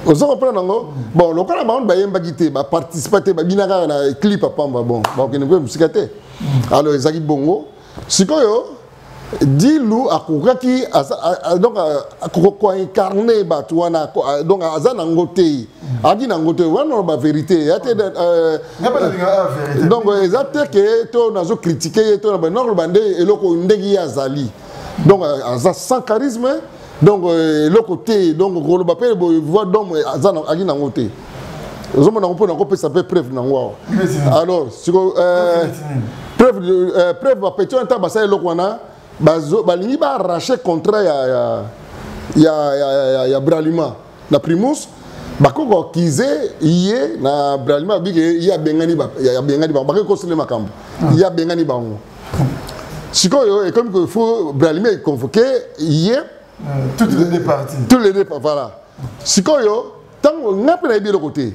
ozomo prendre nango bon lokola ba on ba yemba gité ba participer ba binaka na clip pamba bon ba okene ko musikate alors ezaki bongo sikoyo Dilou akukaki donc akoko incarner batu wana donc azana ngote adi na ngote wana ba vérité donc exacte que to nazo critiquer to na non bande eloko ndegi azali donc aza sans charisme donc le côté donc ko ba pe voir donc azana adi na ngote ozomo na ko na ko pesa pe preuve na ngwa alors siko preuve ba petit on ta basa eloko wana balingi ba arracher contrat ya Bralima na Primus bakoko kize iye na Bralima bige ya bengani ba bakoko kosile makambo ya bengani bango sikoyo et comme que faut Bralima est convoqué iye toutes les parties voilà sikoyo tango ngape na bien le côté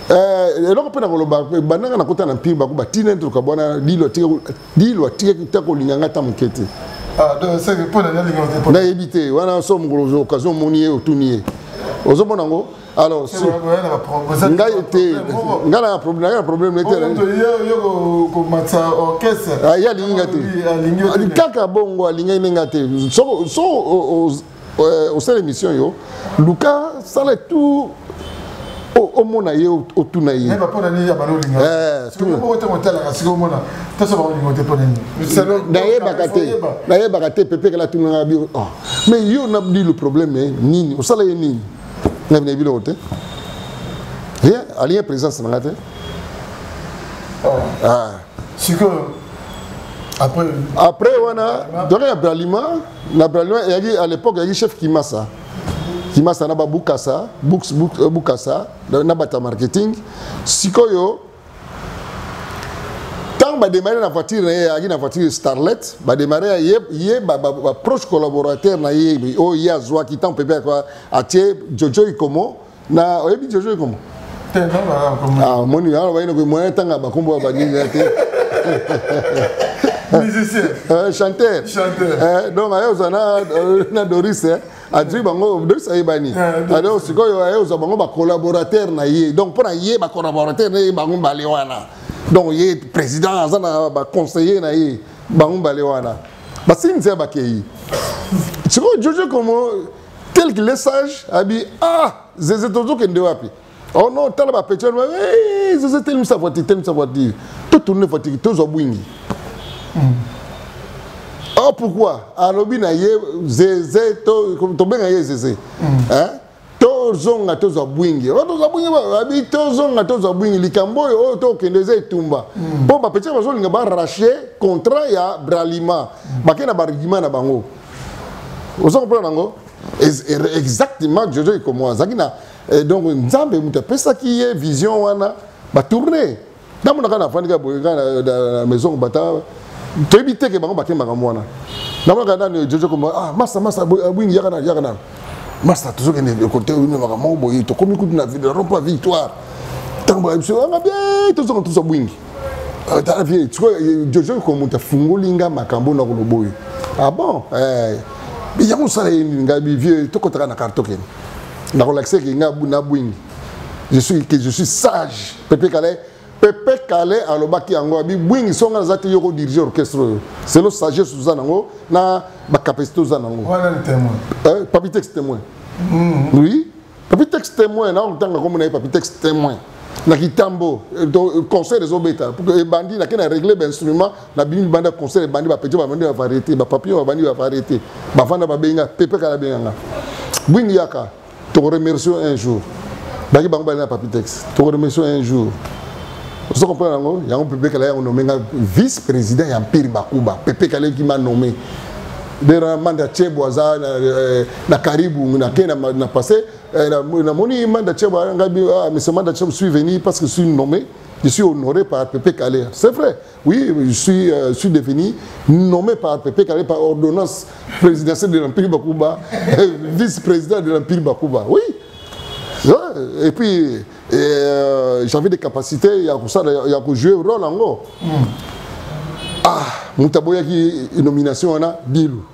eloko pena koloba bananga na kota na mpire bakuba tina ntro kabona dilo tike kitako linganga ta mukete donc c'est pour la linganga na éviter wana so mugolo occasion monier otunier ozomona ngo alors ngai était ngana problème était yo ko matsa orchestre ya lingate kaka bongo linga ngate so au sein l'émission yo Luka ça le tout au mona ye au tunaye mais pas nani ya balolinga tout le monde est monté là si au mona tout ça va lingoter pas nani d'ailleurs bakate Pépé Kalé tunanga bi mais yo n'a dit le problème nini au salaye nini na vient bilo hote rien alien présence na ngate si que après wana donc ya Bralima à l'époque il y a chef Kimasa na ba Bukasa Bukasa na bata marketing sikoyo tant ba démarrer na voiture na voiture Starlet ba démarrer yé ba proche collaborateur na yé o ya zwa qui tant Pépé quoi atie Jojo Ikomo na oyebi Jojo Ikomo moni ala ba ino ko moyen tanga ba kombo ba ngi musicien chanteur donc ayo zana na Doris adui bango de ça ebani alors sikoyo ayo bango ba collaborateur na ye donc pour ye ba collaborateur na ye bango balewana donc ye président azana ba conseiller na ye bango balewana basinze bakei siko Jojo como tel qu'il est sage abi zeze tozo kende wapi oh non tala ba petit zeze tel sa voiture tout tourner voiture tout zo bwingi oh pourquoi alobi na ye zeze to benga ye zeze hein to zonga to zo bwingi oh to zo bwingi abi to zonga to zo bwingi likambo oh to kende ze tumba bon ba petit bazo linga ba racher contrat ya Bralima bakena barigima na bango ozo comprendre ngo exactement Jojo comme moi zakina donc nzambe muta pesa ki ye vision wana ba tourner ndamuna kana fandika boyanga na maison bata to ebite ke bango bakemba mwana ndamuna kana Jojo comme massa bwingi yakana massa toujours que côté une makambo boyi to komi kutu na vida rompa victoire tango ebso nga bien to zo bwingi ta vie tu Jojo comme muta fungolinga makambo na koloboyi bon il y a un salaire qui vieux tout contre la carte token. Na relaxé qui nga na bwing. Je suis sage. Pepe Calais à lo baki ango bi bwing songa zati yoko diriger orchestre. C'est le sagesse Suzanne ango na ba capacité Suzanne ango. Voilà le témoin. Papi texte témoin. Oui. Papi texte témoin na on tanga comme na papi texte témoin. Na kitambo conseil des obeta pour que bandi na kena régler l'instrument na bini banda conseil bandi ba petit ba bandi ba variété ba papier ba bandi ba variété ba vanda ba benga pepe kala benga bwingi yaka to remercie un jour baki bango bana papi texte to remercie un jour vous comprenez ngo yango pepe kala yango nommé vice président ya Empire Bakuba pepe kala qui m'a nommé dera manda cheboaza na karibu na kena na passé na moni manda cheboa ngabi monsieur manda chebo suis venu parce que je suis nommé je suis honoré par Pepe Calais c'est vrai oui je suis devenu nommé par Pepe Calais par ordonnance présidentielle de l'Empire Bakuba vice-président de l'Empire Bakuba oui et puis j'avais des capacités il y a jouer rôle en gros Moutaboya qui nomination on a Dilou.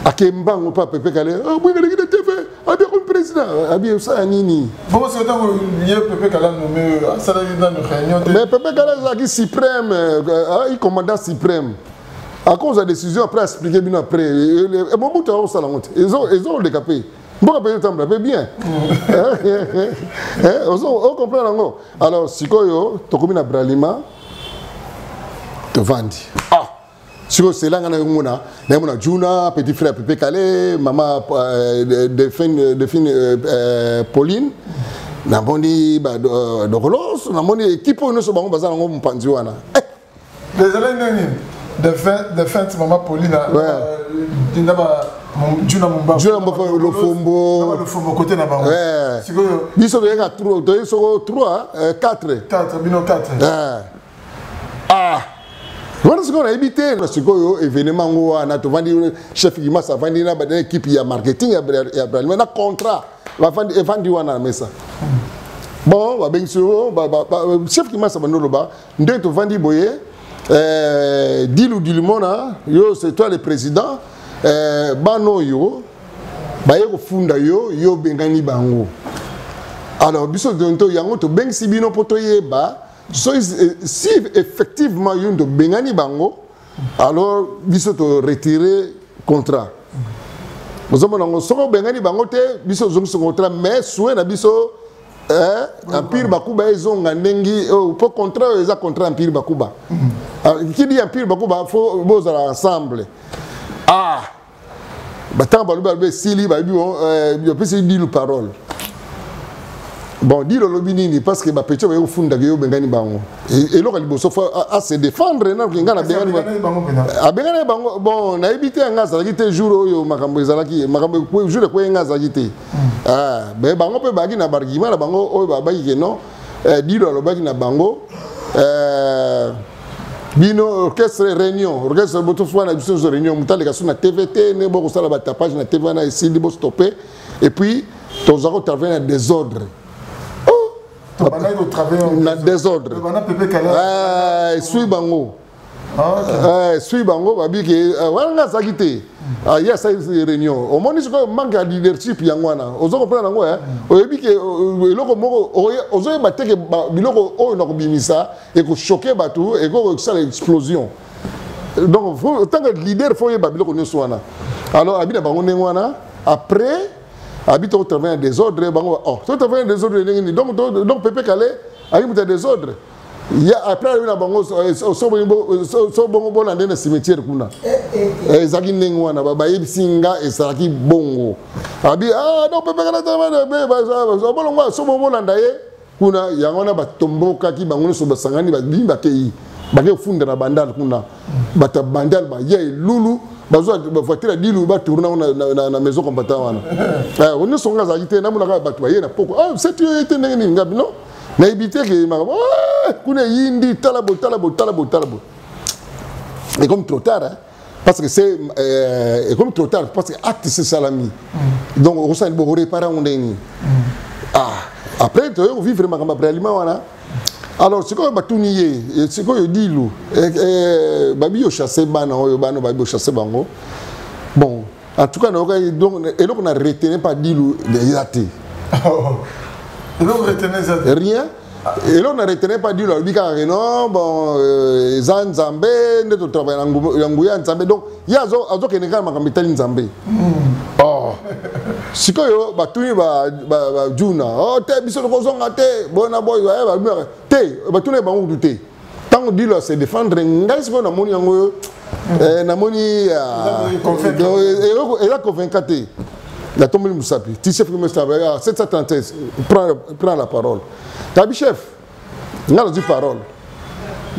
Akemba on pas Pepe Calais. Oui mais le TV a bien comme président. A bien ça nini. Bon c'est tant que Pepe Calais nommé ça dans une réunion. Mais Pepe Calais qui suprême il commandant suprême. À cause de la décision après expliquer bien après. Et bon bout on ça la honte. Ils ont décapé. Bon après temps bien. On comprend là. Alors sikoyo to comme na Bralima te vandi c'est là qu'on a Juna petit frère Pepe Calais maman de Pauline na boni ba dokolos na moni équipe on se bango bazana ngom panzi wana désolé nani de fin maman Pauline na ba Juna Mumba le fombo côté na bango siko biso yenga 3 4 bino 4 voilà ce qu'on a évité parce que événement on a vandi chef qui m'a vandi na équipe ya marketing ya Bralima na contrat va vandi wana mesa bon va bien sûr chef qui m'a vandi loba ndé to vandi boye Dilimona yo c'est toi le président bano yo ba yeko funda yo bengani bango alors biso donto yango to beng sibino poto yeba so, si effectivement il y a un Bengani Bango, alors il faut retirer le contrat. Nous avons Bengani Bango, il faut retirer le contrat, mais soit Empire Bakuba, ils ont un contrat, ils ont un contrat Empire Bakuba. Qui dit Empire Bakuba, il faut aller ensemble. Tant que Sili, il peut dire parole. Bon, dire le binini parce que ma petite va au fond d'ailleurs bengani bango et là il faut à se défendre na ngana bengani bango bon na éviter ngaza kite jour oyo makambo ezalaki makambo ko jour ko ngaza kite mais bango pe bagi na bargima na bango oyo babaki ke non dire le bagi na bango bino orchestre boto fois na biso réunion mutale ka na TVT ne boko sala ba tapage na TV na esi libo stopper et puis tozako travailler na désordre na désordre. Suis bango. Suis bango babi que wana zakité. Il y a ça réunion. Au moins il manque de leadership yangwana. Ozo comprendre ngo oyebi que eloko moko ozo batté que biloko o na kobimisa et ko choquer batu et ko ça l'explosion. Donc tant que leader faut yeba biloko nyonso wana. Alors abina bango ngwana après habite au travail des ordres bango tout travail des ordres donc Pépé Calé habite des ordres. Il y a après il y a bango so bongo bona ndena cimetière kuna ezaki ndenge wana bayebisinga ezalaki bongo abi donc Pépé Calé so bolongo so bongo ndaye kuna yango na batomboka ki bango so basangani babimba kei bake funda na bandal kuna bata bandal ba ye lulu bazo voiture dilu ba tourna na maison combattant wana on so nga zakite na mulaka batu ba ye na poko c'est était ndenge ngabi non na éviter que kuna yindi talabo. Et comme trop tard hein, parce que c'est comme trop tard parce que acte c'est salami. Donc on s'en bo réparer on ndeni. Après tu on vit vraiment comme aliment wana. Alors c'est quoi batunier, c'est quoi dilu babi yo chasser bana oyo bana babi yo chasser bango. Bon, en tout cas donc et donc on a retenu pas dilu de yaté. Rien. Et là, on n'arrêtait pas de dire, non, bon, Zanzambé, nous travaillons en Zambé. Donc, il y a un qui est en Zambé. Oh, si tu as Juna, oh, t'es bisous de Kozon, t'es bon à boy, t'es, tu n'es pas où douter. Tant qu'on dit là, c'est défendre, n'est-ce qu'on a moni en eux, n'a moni, et là, convaincu. La tombe de Moussapi, tu sais que je 736, prends la parole. Tabi chef, on a dit parole.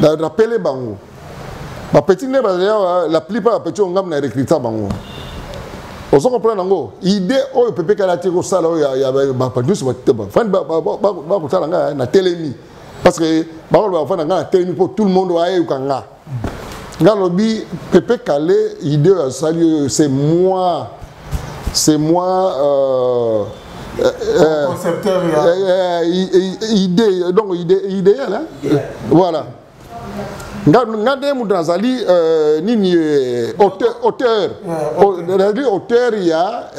Rappelez Bango. Ma petite la plupart des petits ont recruté Bango. On se comprend Bango. Idée, oh, Pépé Kalati, au salon, il y a pas de soucis. Parce que Bango va faire un télémi pour tout le monde. Galobi, Pépé Kalé, idée, c'est moi. C'est moi concepteur idée donc idéal hein? Voilà ngade mudazali nini auteur il y a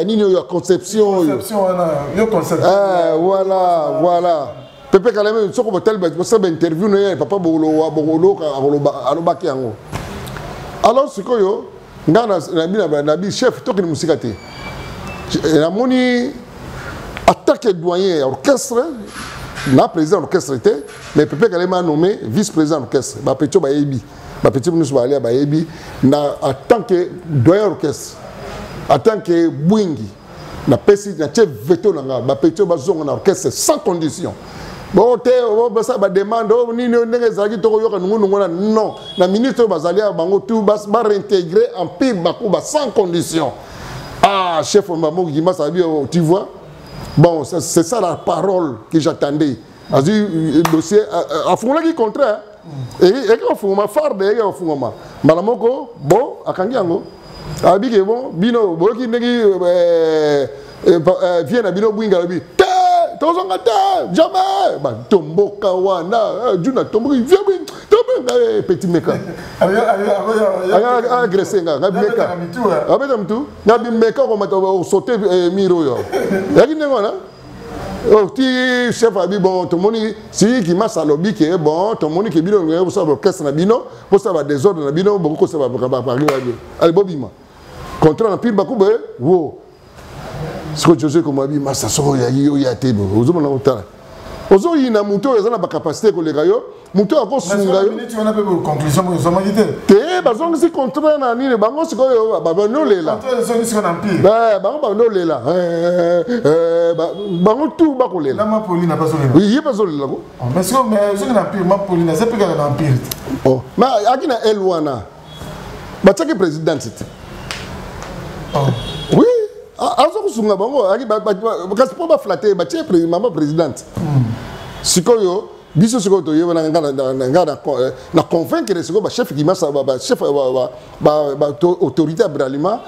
nini yo conception voilà Pépé Kalé soko botel ba interview no papa bolo alobaki yango alors sikoyo Nabi chef toki ni musikate na moni attaque doyen orchestre na président orchestre était mais Pépé Kalé m'a nommé vice-président orchestre ba petit ba yebi ba petit nous ba aller ba yebi na en tant que doyen orchestre en tant que bwingi na pesi na chef veto na ba petit ba zonga na orchestre sans condition. Bon, ça va demander, non, la ministre Bazalia Bango tout va réintégrer en pire Bakuba sans condition. Ah, chef Mamou Guima, tu vois. Bon, c'est ça la parole que j'attendais. Le dossier, à fond là qui contraire. Et quand on m'a farde, et on fout ma. Malamoko, bon, à Kangiango. Abike bon, Bino, Boki Negi, vient à Bino Bwingalabi. Jamais tombo kawana juna tombo viens petit meka agressé nga meka abeta mtu na meka ko mata sauter miro yo yakine ngona oh ti chef abi bon to moni si ki masalobi ke bon to moni ke bino ngwe so orchestre na bino pour ça va désordre na bino beaucoup ça va parler ali bobima contrat na pile bakube wo. Ce que José comme a dit, ça sort il y a été bon. Aux hommes là autant. Aux hommes il na muto ils ont la capacité que les gars muto a construit gayo. Tu vas pas pour conclusion pour les hommes dit. Té bazong si contrat na ni bango siko yo ba no lela. Contrat les hommes si on empire. Bah bango ba no lela. Bango tout ba ko lela. La ma Pauline n'a pas sonné. Oui, il pas sonné là. Mais si on empire ma Pauline, c'est plus qu'un empire. Oh, mais akina Elwana. Ba tchaki président c'était. Oh. Oui. Parce que pour flatter, maman présidente. Sikoyo, biso sikoyo to yewa na convaincre que sikoyo chef qui m'a chef autorité abralima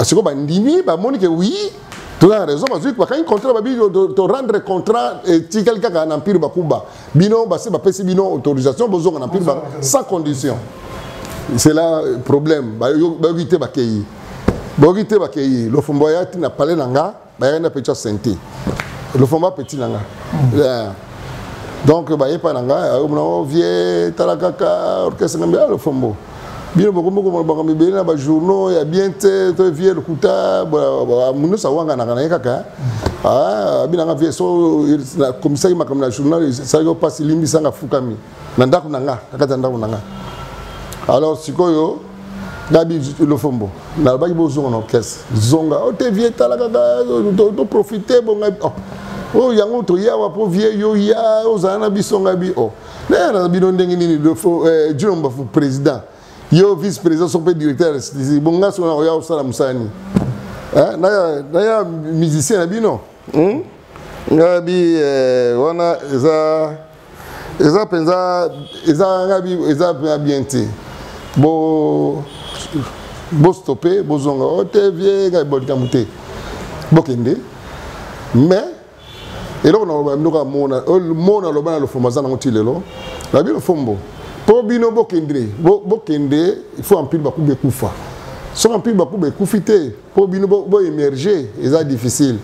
sikoyo ba ndimi ba monique oui. Tu as raison parce que quand un contrat babi de rendre contrat et si quelqu'un a un empire bakuba bino ba se ba pesi bino autorisation besoin un empire sans condition. c'est là le problème. Bagité bakei. Bagité bakei. Le fombo yati na parlé nanga, bayana petit santé. Le fombo petit nanga. Donc baye pa nanga, on vie talakaka orchestre ngamba le fombo. Bien beaucoup beaucoup bien ba journaux ya bien te vie le kuta muno sa wanga na kana kaka. Ah binanga vie so comme ça comme na journal ça yo passe limbi sanga fukami. Nandako nanga, kaka ndako nanga. Alors, sikoyo, Gabi le fombo. Na baki bo zonga orchestre. Zonga, o te vie talaka to profiter bon oh yango to ya wa po vie yo ya ozana bisonga bi oh. Na bino ndenge nini le fo Jomba fu président. Yo vice président son pe directeur bonga so na ya osala musani. Hein na ya musicien na bino. Gabi wana eza penza eza bien te. Bo stopper bo zonga o te vie ga bo kamute bo kende mais et là on a mnoka mona lo bana lo fomaza na ngotilelo la bi lo fombo po bino bo kende il faut empile ba kube kufa so empile ba kube kufite po bino bo émerger eza difficile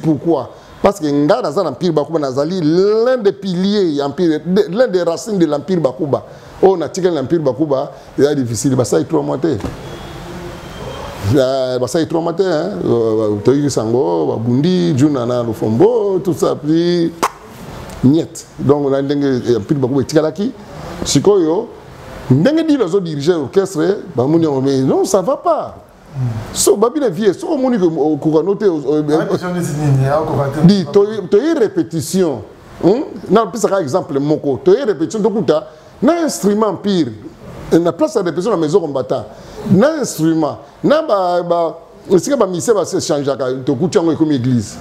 pourquoi parce que ngada za empire bakuba nazali l'un des piliers empire l'un des racines de l'empire bakuba. Oh, on a tiré l'empire Bakuba, il est difficile, bah ça est traumatisé. Bah ça est traumatisé, hein. Toyi Sango, Bundi, Junana, le Fombo, tout ça, puis niet. Donc on a un empire Bakuba, Tikalaki, Sikoyo, n'engue dit les autres dirigeants orchestre, bah mon mais non, ça va pas. So babi na vie, so moni que noté dit toyi répétition. Non, plus ça exemple moko, toyi répétition dokuta. Na instrument pire, na place à répétition à la maison combattant. Na instrument, na aussi ba mise va se changer to kuchango comme église.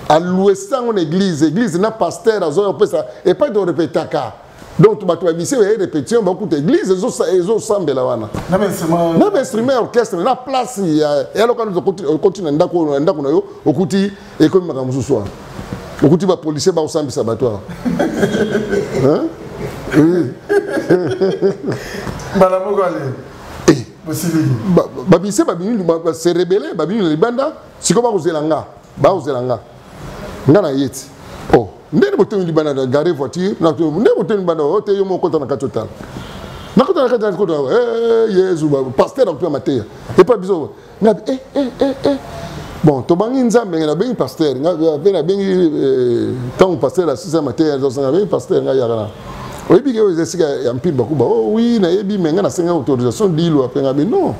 À l'ouest en église na pasteur azo pesa et pas de répétaka. Donc tu vas mise répétition ba kuta église ezo sambela wana. Na instrument orchestre na place et alors quand nous continue ndako na yo okuti et comme makamusu soir. Okuti ba policier ba osambisa batoire. Hein? Oui. Madame Ogale. Babise babini se rebeller babini libanda siko ba ozelanga ngana yeti oh ndene boto libanda da garer voiture na ndene boto libanda ote yo mo konta na katotal na kota ko yezu pasteur en matin et pas biso na bon to bangi nzambe na bengi pasteur na bengi tant pasteur à 6h matin na bengi pasteur na yara. Oui, bien que vous ayez un peu de oh oui, na yebi menga na senga autorisation d'ilo après mais non.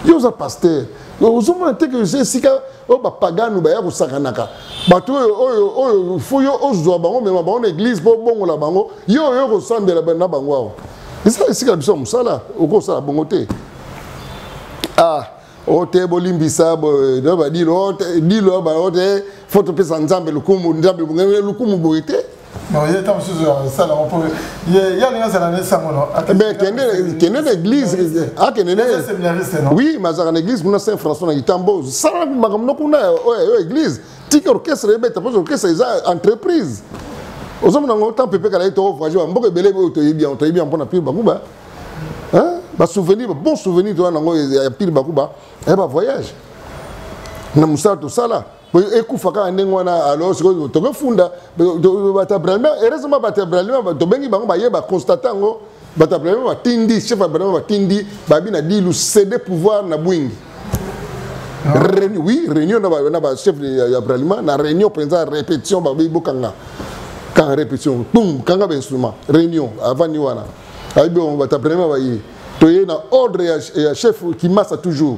Yo za pasteur. Vous avez que vous ayez oh ba pagano ba ya ko sakanaka. Bato oyo fuyo ozwa bango mais bango église po bongo la bango. Yo ko sambela na bango. Ça sika biso musala oko sala bongo te. Ah, ote bolimbisa bo do ba dilo ba ote photo pesa nzambe lukumu nzambe lukumu boite. Non, il y a tant de choses ça là on peut il y a les gens ça mais kene l'église ah kene oui mais dans l'église nous Saint François na Itambo ça makamno kuna église tiki orchestre beta parce que c'est entreprise aux hommes n'ont autant pépé kala to voyager mboka belé to bien pour na pile bakuba hein ba souvenir bon souvenir to na ngo ya pile bakuba et ba voyage na musa to sala ekufaka ndenge wana alors siko to funda batabralima heureusement batabralima to bengi bango ba yeba constater ngo batabralima batindi chef batabralima batindi babi na dilu céder pouvoir na bwingi oui réunion na ba chef ya bralima na réunion président répétition ba bokanga quand répétition boum kanga ba instrument réunion avant ni wana ay bon batabralima ba yi toye na ordre et chef qui masse toujours.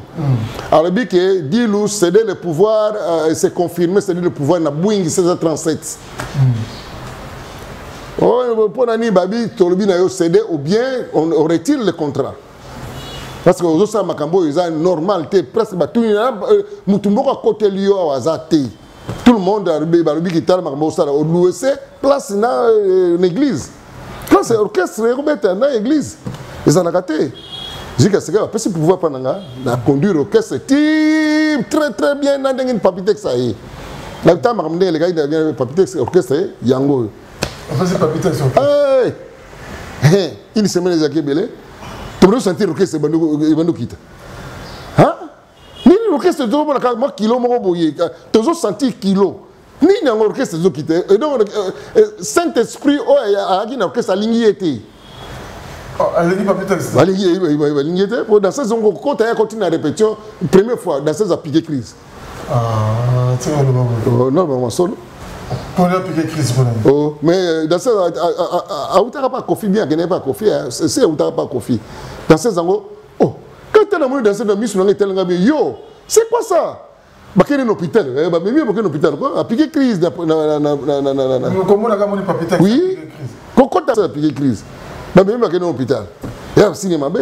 Alors bien que Dilou céder le pouvoir, c'est confirmé céder le pouvoir na Boeing 1637. Oh pour nani babi tolobi na yo céder ou bien on retire le contrat. Parce que aux autres makambo ils ont normalité presque batu mutumbo à côté lio azate. Tout le monde a babi qui tal makambo ça au l'OEC place na l'église. Place orchestre rebeta na église. Ils en ont gâté. J'ai dit que c'est parce que pouvoir prendre la conduire l'orchestre très très bien dans une papitex ça y est. Là temps ramener les gars ils viennent papitex orchestre yango. Après c'est papitex. Hey. Une semaine les akebele. Tu peux sentir l'orchestre Bando Kita. Hein? Ni l'orchestre de moi kilo mon boye. Tu as senti kilo. Ni l'orchestre de Kita. Et donc Saint-Esprit a dit l'orchestre a ligné. Dans ces zones, quand tu as continué la répétition, première fois, dans ces appliqués crise. Ah, c'est vrai. Non, mais solo. Pour l'appliquer crise, oh, mais dans ces Aoutara pas Kofi bien, qu'il n'est pas Kofi, c'est Aoutara pas Kofi. Dans ces angles, oh, quand tu as dans cette mission, yo, c'est quoi ça? Bakene l'hôpital, bah même bakene l'hôpital quoi, appliquer crise comment on a gagné papier? Oui. Quand tu as appliqué crise. Mais même à l'hôpital. Il y a un cinéma B.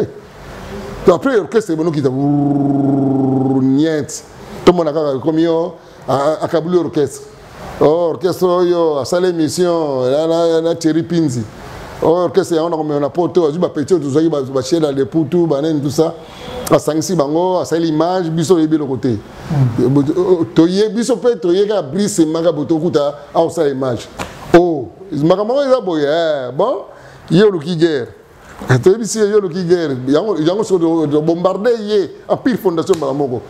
Après, l'orchestre est bon qui t'a niet. Tout le monde a comme yo, a câblé l'orchestre. Oh, l'orchestre, yo, a salé mission, il y a Thierry Pinzi. Oh, l'orchestre, on a comme on a porté, on a pété, tout ça, il va chier dans les poutou, banen, tout ça. A Sangsi Bango, a salé l'image, biso est bien le côté. Toye, biso peut, toye, a brisé, maga botokuta, a aussi l'image. Oh, magamon est là, boy, bon. Yo le qui guerre. Tu es ici, yo le qui guerre. Il y a un bombardé hier en pire fondation Balamoko.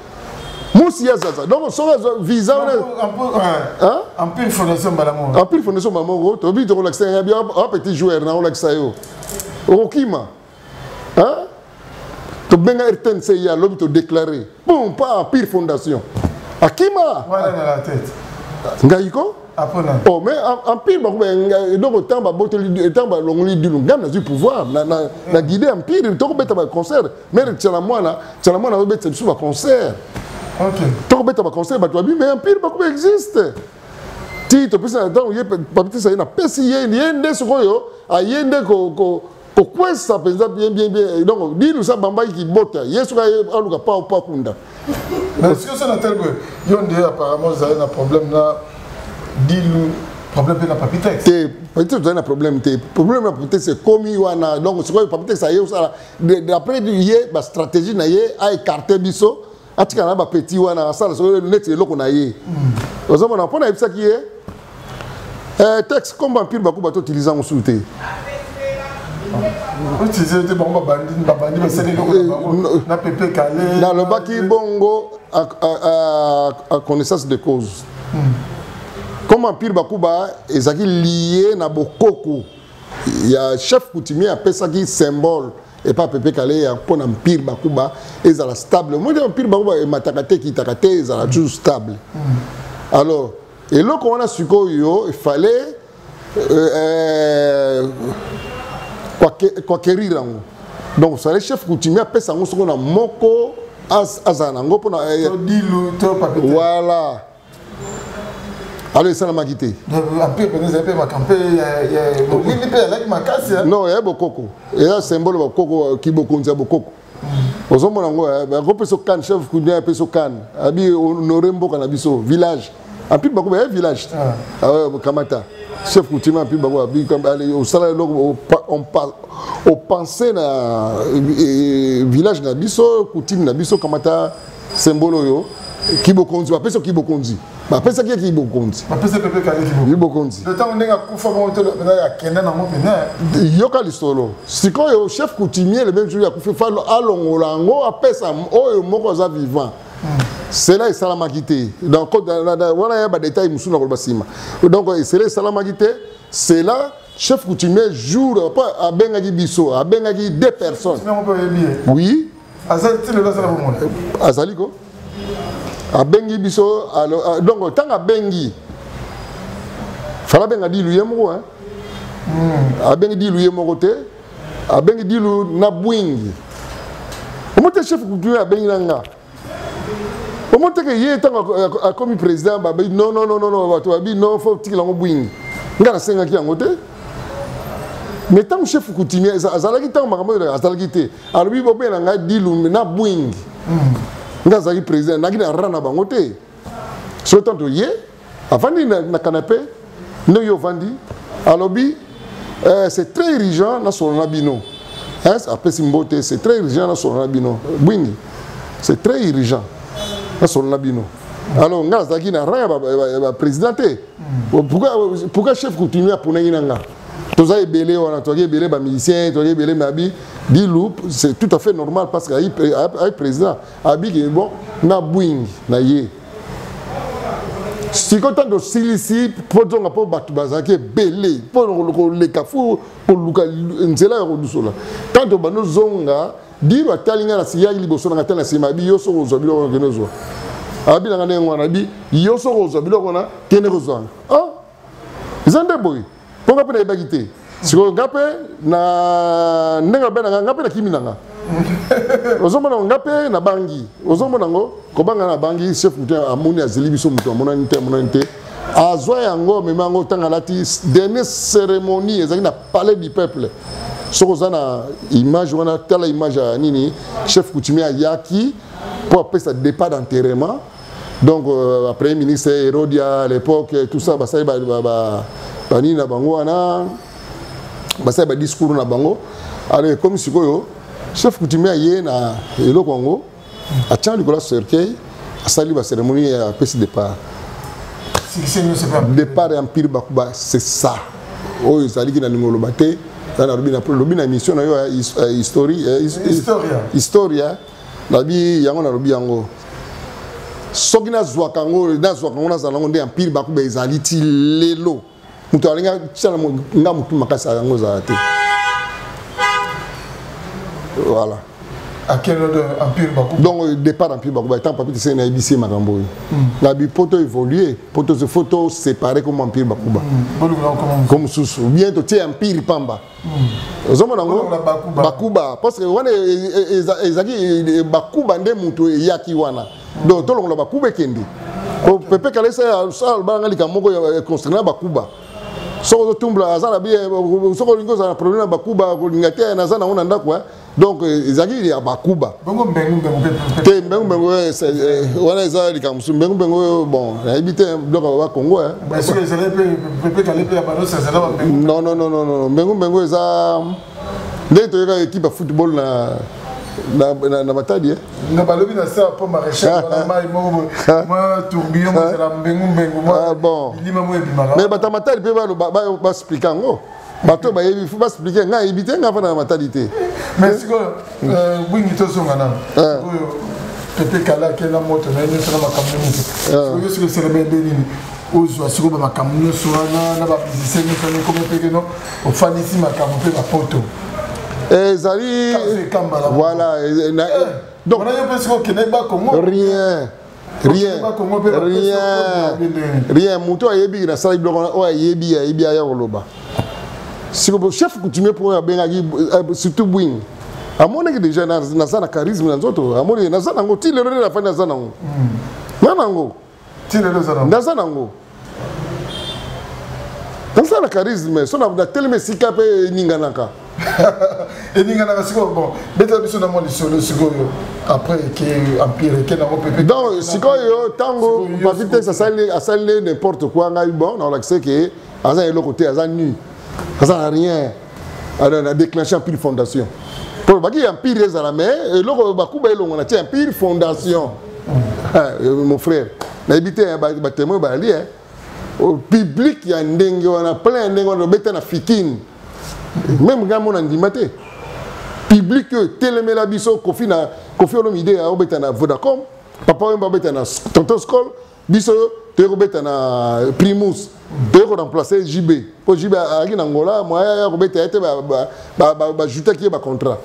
Moussia ça. Donc son visa en pire fondation Balamoko. En pire fondation Balamoko. Tu as vu de relaxer un bien petit joueur na relaxa yo. Okima. Hein? Tu benga RTNC ya l'homme te déclaré. Bon, pas en pire fondation. Akima. Voilà dans la tête. Ngaiko? Oh, mais en pire, donc autant de l'ongli du lungam n'a eu pouvoir, n'a guidé en pire, tant que tu as un concert, mais tu as la moine, tu as un concert. Ok. Tant que tu as un concert, mais en pire, il existe. Tu peux dire que ça y est, il y a un des secours, il y a un des pourquoi ça peut bien. Donc, dis-nous ça, Bambaï qui botte, il y a ce qu'il y a pas Kunda. Mais est-ce que ça n'a tel que, il y a apparemment un problème là. Dis-le, problème de la papitex. Peut-être que tu as un problème. Le problème de la papitex, c'est comme il y a. Donc, c'est quoi le papitex? D'après la stratégie, il y a écarté biso. Il y a un petit ou un salle, c'est le net, c'est là qu'on a eu. Vous avez un ça qui est. Texte, comme un pire bateau bateau utilisant en soute. Dans le baki bongo, à connaissance de cause. Comme Empire Bakuba, ils sont liés à Bokoko. Il y a un chef coutumier appelé ça qui symbole. Et pas Pepe Kalé, pour Empire Bakuba, ils sont stables. Moi, Empire Bakuba, et Matakate qui takate, ils sont toujours stables. Alors, et là, quand on a su qu'il fallait quoi quérir. Donc, c'est le chef coutumier appelé ça, on a Moko Azanango pour voilà. Alors, ça m'a quitté. Non, il y a beaucoup. Il y a un symbole de Bokoko qui est beaucoup de Bokoko. Aux hommes, on a un chef coutumier, un peu de can. On aurait un village. Un peu de village. Kamata. Chef coutumier, un peu de au salaire, on pensait à village Nabiso, coutume Nabiso, Kamata, symbole. Qui bokonzi, après ça qui bokonzi. Après ça qui est bokonzi. Après ça Pepe Kalé qui bokonzi. Le temps on est à Koufa, on est à Kenya dans mon pays. Yoka l'istolo. Si quand le chef coutumier le même jour à Koufa, allons lango après ça, oh moko za vivant. C'est là ça la magité. Donc voilà il y a des détails musu na kolbasima. Donc c'est là ça la magité, c'est là chef coutumier jour pas à bengaki biso, à bengaki deux personnes. Oui. Azali le là ça va monter. Azali ko a bengi biso alors donc tant a bengi fala benga di luye moko hein a bengi di luye moko te a bengi di lu na bwingi o monte chef coutumier a bengi nanga o monte que yé tant a comme président ba non bato abi non faut tikila ngo bwingi ngana senga ki yango te mais tant chef coutumier azalaki tant makambo azalaki te alors bi bo benga di lu na bwingi Ngazaki président, n'a pas rana bangote. Sur le temps de hier, avant de canapé, nous y avons dit, alors c'est très irrigeant dans son abino. Après Simbote, c'est très irrigeant dans son abino. Bwingi, c'est très irrigeant dans son abino. Alors Ngazaki n'a rien à présidenter. Pourquoi chef coutumier pour n'ayinanga? Tous les belés, on a tous les belés, les musiciens, tous les belés, mais dit loup, c'est tout à fait normal parce qu'il y a un président, Abi qui est bon, na bouing, na yé. Si quand on a ici, pour dire que Batu Bazaki est belé, pour les cafous, pour le Nzela et Rodusola. Tant que nous zonga, dire à Talinga la Sia, il bosse dans la tête, c'est ma bio, so aux habits au Venezuela. Abi la ngane ngwana bi, yoso aux habits au Venezuela, tiene raison. Ah, ils ont des boys. Pourquoi pas les bagité? Si on gape na nenga bena ngape na kiminanga. Ozomona ngape na bangi. Ozomona ngo kobanga na bangi chef mutu amoni azeli biso mutu monanite. Azwa yango memango tanga lati dernière cérémonie ezaki na palais du peuple. Sokozana image wana tala image nini chef coutumier yaki pour appeler ça départ d'enterrement. Donc après ministre Herodia à l'époque tout ça basai bani na bango wana basai ba discours na bango. Alors comme sikoyo chef coutumier yé na elo Congo a tient le cercueil a sali la cérémonie à petit départ. Départ empire Bakuba c'est ça. Oh ils allaient qui na numéro baté dans la lobina mission na yo historia la bi yango na lobi yango. Sogina Zwakango na Zwakango na zalongo nde empire Bakuba ezali ti lelo. Mutu alinga tsala nga mutu makasa yango za te. Voilà. À quel empire Bakuba? Donc départ empire Bakuba étant papier c'est na IBC makambo. La bi poto évoluer, poto se photo séparé comme empire Bakuba. Comme sous bien to tie empire Pamba. Ozomona ngo Bakuba parce que wana ezaki Bakuba nde mutu yaki wana. Donc tout le monde Bakuba kendi. Ko pepe kala ça banga likamoko construire Bakuba. Soko tumbla azana bi soko lingo za problème Bakuba ko lingate na zana ona ndakwa. Donc ezaki ya Bakuba. Bongo mbengu te mbengu wana eza likamsu mbengu bon habité bloc wa Congo hein. Bah sur les pepe kala pe ya bano ça ça va non mbengu eza ndé to yeka équipe de football na Matadi na balobi na ça pour maréchal na mai moi tourbillon moi c'est la mbengu moi bon lima moi bimara mais bata Matadi pe ba expliquer ngo bato ba yebi faut pas expliquer nga ebité nga fa na Matadi. Mais si wingi to so ngana pepe kala ke la moto na ni sana makamuni so yo c'est le bébé ozo siko ba makamuni so na ba musicien ni kana comme pe no o fani si makamu pe ba poto Zali voilà donc on a l'impression que n'est pas Congo rien muto ayebi na sala bloc o ayebi ya koloba si le chef coutumier pour benagi surtout bwing amone que déjà na sana charisme na nzoto amone na sana ngo tile rene na fana sana ngo nanango tile le sana na sana ngo na sana charisme so na teleme sikape ninganaka et ningana siko bon beta biso na moni solo siko après que empire que na pepe donc siko yo tango papite ça sale n'importe quoi ngai bon on l'accès que asa le côté asa nu asa rien alors on a déclenché un pile fondation pour baki empire les ala mais le Bakuba elongo na tie empire fondation mon frère na habité ba témoin ba li au public ya ndenge on a plein ndenge on beta na fikine. Même quand on a dit maté, public télémé la biso Kofi on idée à obétana Vodacom, papa on obétana tonton Skol, biso te obétana Primus, te remplacer JB. Pour JB à Angola, moi obéta été ba juta qui ba contrat.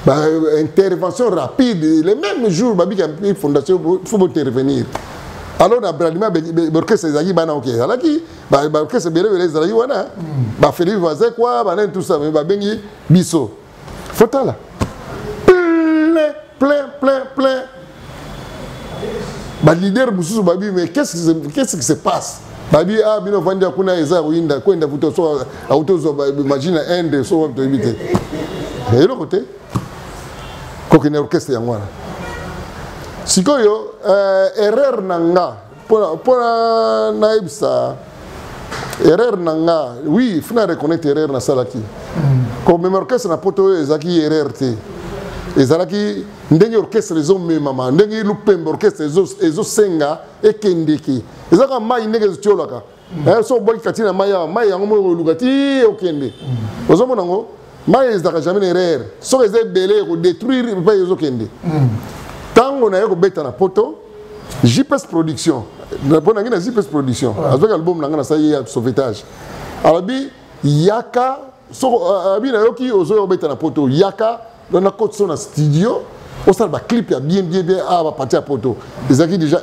Ba intervention rapide, les mêmes jours babi qui fondation faut intervenir. Alors na Bradima l'orchestre ezaki bana ok alaki ba orchestre belé ezaki wana ba Félix Voisin quoi ba tout ça mais ba bengi biso fotala plein ba leader bususu babi mais qu'est-ce qui se passe babi ah bino vanda kuna eza ruinda kwenda vuto so auto zo imagine ende so to éviter et le côté kokine orchestre yangwana sikoyo erreur nanga pour naibsa erreur nanga oui fina reconnaître erreur na salaki comme même orchestre na poto ezaki erreur te ezalaki ndenge orchestre ezo ndenge lupembe orchestre ezo senga ekendeki ezaka mai ndenge zitiolaka so boki katina maya yango lugati okende ozomona ngo maya ezaka jamais erreur so eze belé ko détruire pas ezokende tango na yeko beta na poto JPS production na pona ngina JPS production azoka album nanga na sayi ya sauvetage alabi yaka so abi na yoki ozo beta na poto yaka na côte son na studio on sort ba clip ya bien à ba partir à poto ezaki déjà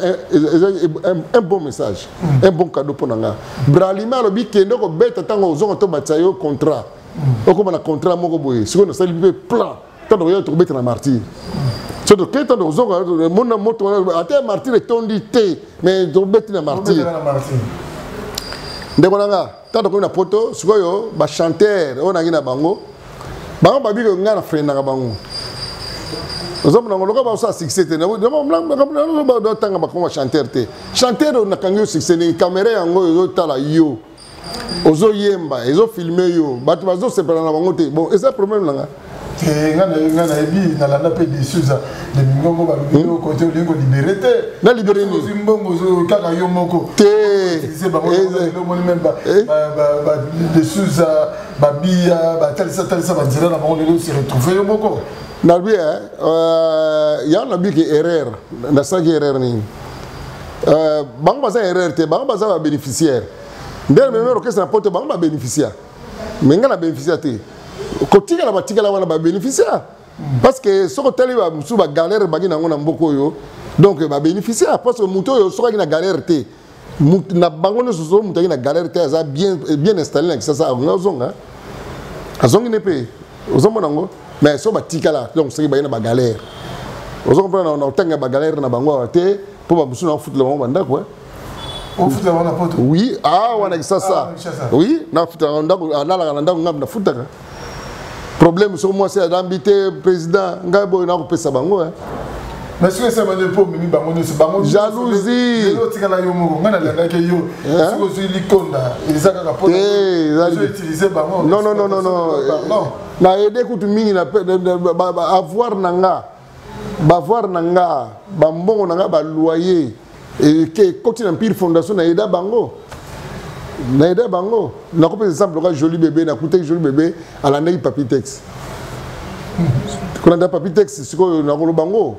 un bon message un bon cadeau pour nanga bralima lobi kendo ko beta tango ozo to batsayo contrat oko na contrat moko boye siko na sali plan tango yo to beta na martyr so to kento ozo mon moto ate martyr tondi te mais to beta na martyr ndeko nanga tanto ko na poto siko yo ba chanteur on na bango babi ko ngana friend na bango ozomna ngoloka ba sa succès te na ba tanga ba ko chanteur te chanteur na kangi succès ni caméra yango yo tala yo ozo yemba ezo filmer yo batu bazo sepela na bango te bon eza problème langa ngana ebi na landa pe des choses de mingongo ba bino côté lingo libéré te na libéré ni zimbongo zo kaka yo moko te c'est ba mo même ba des choses ba bia ba tel ça ba dira na bango le se retrouver yo moko na bi ya na bi ke erreur na sa erreur ni bang baza erreur te bang baza ba bénéficiaire ndel même orchestre na poto bang ba bénéficiaire mais ngana bénéficiaire te kotika la batika la wana ba bénéficiaire parce que soko tali ba musu ba galère bagi na ngona mboko yo donc ba bénéficiaire parce que muto yo soko na galère te na bango no so muto na galère te za bien installé na ça ngazonga azongi ne pe ozomona ngo mais so batika la donc c'est ba na ba galère ozo comprendre na otanga ba galère na bango te pour ba musu na foot le bango banda quoi au foot la wana poto oui wana ça oui na foot la ndako na ndako ngam na foot ka problème sur moi c'est d'ambiter président ngabo na ko pesa bango mais ce que ça va ne pas mimi bango ne se bango jalousie l'autre kala yo moko ngana la ke yo ce que c'est likonda ezaka ka poto je utiliser bango non na aider kutu mingi na avoir nanga bavoir nanga bambongo nanga ba loyer et que continue empire fondation na aida bango na aida bango na ko par exemple ka joli bébé na coûté joli bébé à la nei papitex kuna papitex siko na ko bango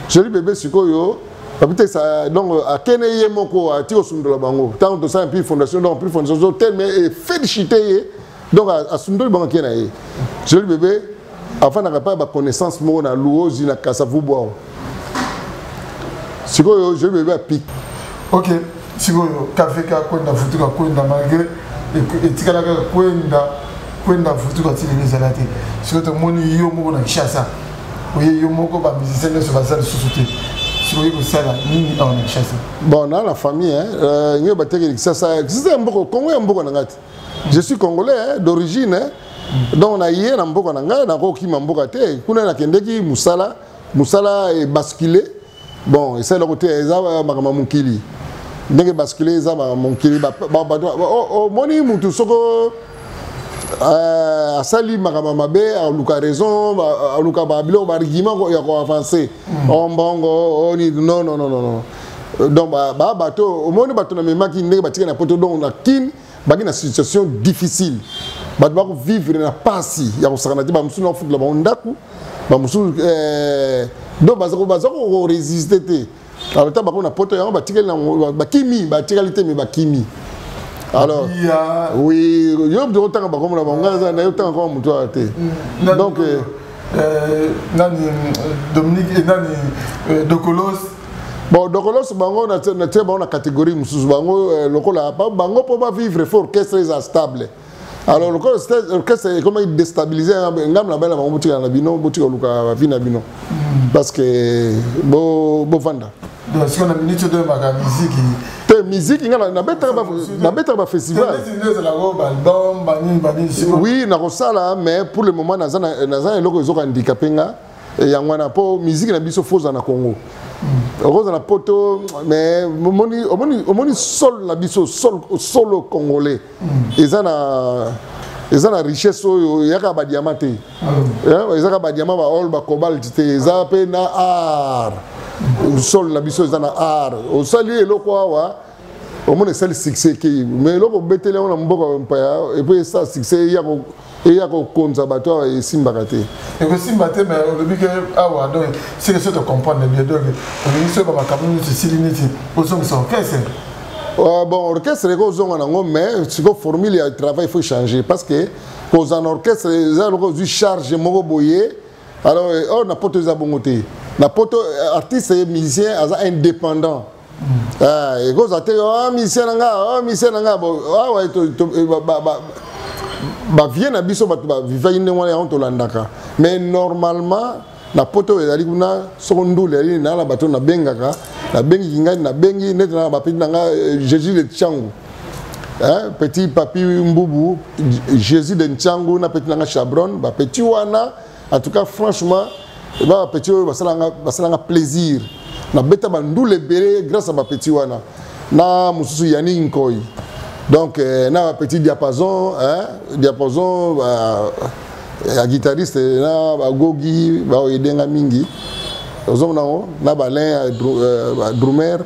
joli bébé siko yo papitex donc a kene ye moko a ti osundola bango tant to ça empire fondation donc empire fondation tellement félicité donc a sundoli bango kena ye joli bébé afin na pas ba connaissance mo na louozi na kasavu bois siko yo joli bébé a pic OK sikoyo kafeka kwenda futuka kwenda malgré etikala ka kwenda futuka tilibezala te sikoyo tomoni yo moko na Kinshasa oye yo moko ba musicien ne se basala susute sikoyo ko sala nini na Kinshasa bon dans la famille nyo bateki Kinshasa c'est mboko Congo ya mboko na ngati je suis congolais d'origine donc na yé na mboko na ngati na ko kima mboka te kuna na kendeki musala est basculé bon et c'est le côté ezaba makama mukili ndenge basculer za mon kili ba moni mutu soko asali makama mabe aluka raison aluka ba bilo ba argument ya ko avancer on bongo oni non donc ba bato moni bato na memaki ndenge batika na poto donc na kin bagi na situation difficile bato ba ko vivre na pasi ya ko sakana ba musu na foot la ba ndaku ba musu donc bazako résister te alors ta bako na poto yango batikeli na bakimi batikalité mais bakimi alors oui yo do tanga bako na bangaza na yo tanga ko muto ate donc nani Dominique et nani Dokolos bon Dokolos bango na te bango na catégorie mususu bango lokola bango po ba vivre fort orchestre stable alors l'orchestre est comment déstabiliser ngam na bela bango botika na bino botika luka vina bino parce que bo vanda donc si on a minute de ma musique te musique na beta ba festival album bani oui na kosala mais pour le moment nazana eloko ezoka handicapé nga yangwana po musique na biso foza na Congo roza na poto mais omoni sol na biso solo congolais ezana richesse oyo yaka ba diamant te ezaka ba diamant ba or ba cobalt te eza pe na art sol na biso ezana art osali eloko awa au moins c'est le succès qui mais là on bête là on a beaucoup et puis ça succès il y a un conservatoire et Simbakate et que Simbakate mais le but que ah ouais donc c'est que ça te comprendre bien donc on est sur ma cabine c'est Siliniti au son orchestre bon orchestre les gars ont mais si vous formule le travail il faut changer parce que aux en orchestre les gens du charge mon boyer alors on a pas tous abongoté na poto artiste et musicien indépendant et cause à te musicien nanga bon ah ouais ba vient na biso ba viva ine wana on to landaka mais normalement na poto ezali kuna seconde le na la bato na bengaka na bengi ngai na bengi net na ba petit nanga Jésus de Tchangu petit papi Mbubu Jésus de Tchangu na petit nanga Chabron ba petit wana en tout cas franchement ba petit basalanga plaisir na beta bandule bere grâce à ma petit wana na mususu yani nkoi donc na petit diapason ya guitariste na ba gogi ba edenga mingi ozomona na balin drummer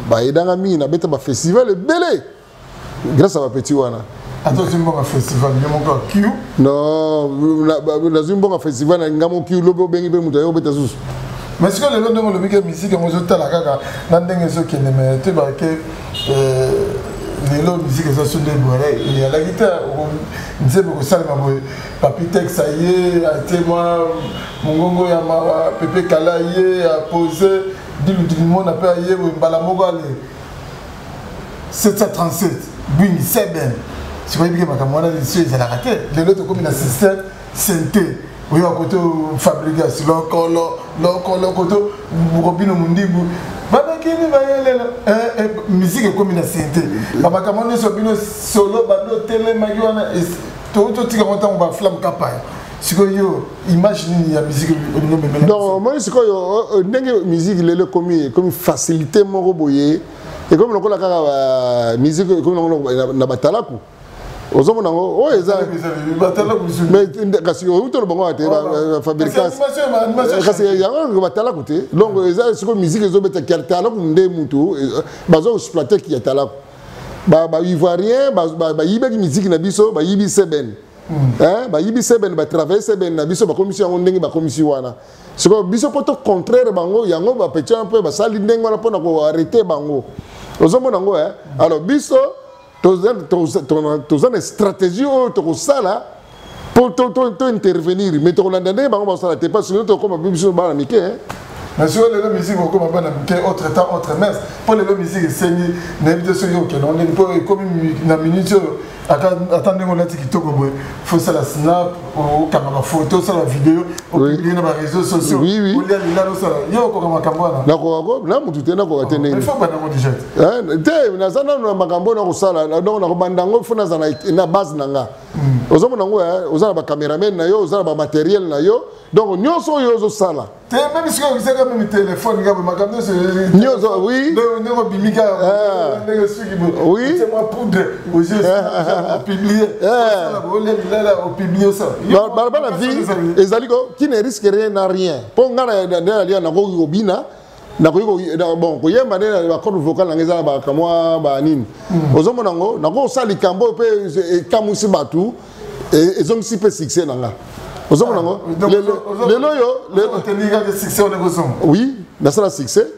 ba edanga mingi na beta ba festival belé grâce à ma petit wana attention bon festival mon gars Q non na zimbo festival na ngamo Q lobo bengi be muta yo beta sus mais ce que le nom de la musique moi je tala kaka na ndenge zo kene mais tu ba ke les musique ça sont des bourrées il y a la guitare on disait beaucoup ça mais papi texte ça y est a témoin mongongo ya ma Pepe Kala y a posé dit le monde a pas y mbala mogale 737 bini seben si vous voyez que ma camarade ici ils a raté les autres comme une assistante santé oui à côté fabrication le côté robino mundibu baba kini ba yele musique comme une santé baba kamone so bino solo bado télé magiwana to tika konta on ba flamme kapaya siko yo imagine ya musique donc moi siko yo ndenge musique lele comme facilité moko boye et comme lokola kaka musique comme na batalaku ozomona ngo o eza mais kasi o utolo bango ate fabrication kasi yango batalaku te donc eza siko musique ezobeta kertalaku nde mutu bazo exploiter ki yatalaku ba ivoirien ba yibeki musique na biso ba yibi seben ba yibi seben ba travailler seben na biso ba commission ngo ndenge ba commission wana siko biso poto contraire bango yango ba petit un peu ba sali ndenge wana pona ko arrêter bango ozomona ngo alors biso tozana stratégie to sala pour intervenir mais to landane bango ba sala te pas sinon to comme biso ba na mike mais sur les musiques comme ba na mike autre temps autre messe pour les musiques c'est n'invite ceux qui on est comme na minute attendez on a TikTok faut ça la snap ou caméra photo ça la vidéo ou publier dans les réseaux sociaux oui ou lire là ça yo ko makambo na ko na mutu te na ko atene il faut pas na déjà te na sana na makambo na ko sala donc na ko bandango funa za na base nanga ozomona ngo ozana ba cameraman na yo ozana ba matériel na yo donc nyonso yo zo sala te même si vous avez même téléphone ngabo makambo c'est nyonso oui ne bimika ne oui c'est moi poudre aux yeux publier on publie ça la vie ezaliko qui ne risque rien n'a rien pour ngana na ko obina na ko bon ko yemba ne ba corde vocale ngeza ba kamwa ba nini ozomona ngo na ko sali kambo pe kamusi batu ezongisi pe succès nanga ozomona ngo lelo yo tenir que succès on est besoin oui na ça succès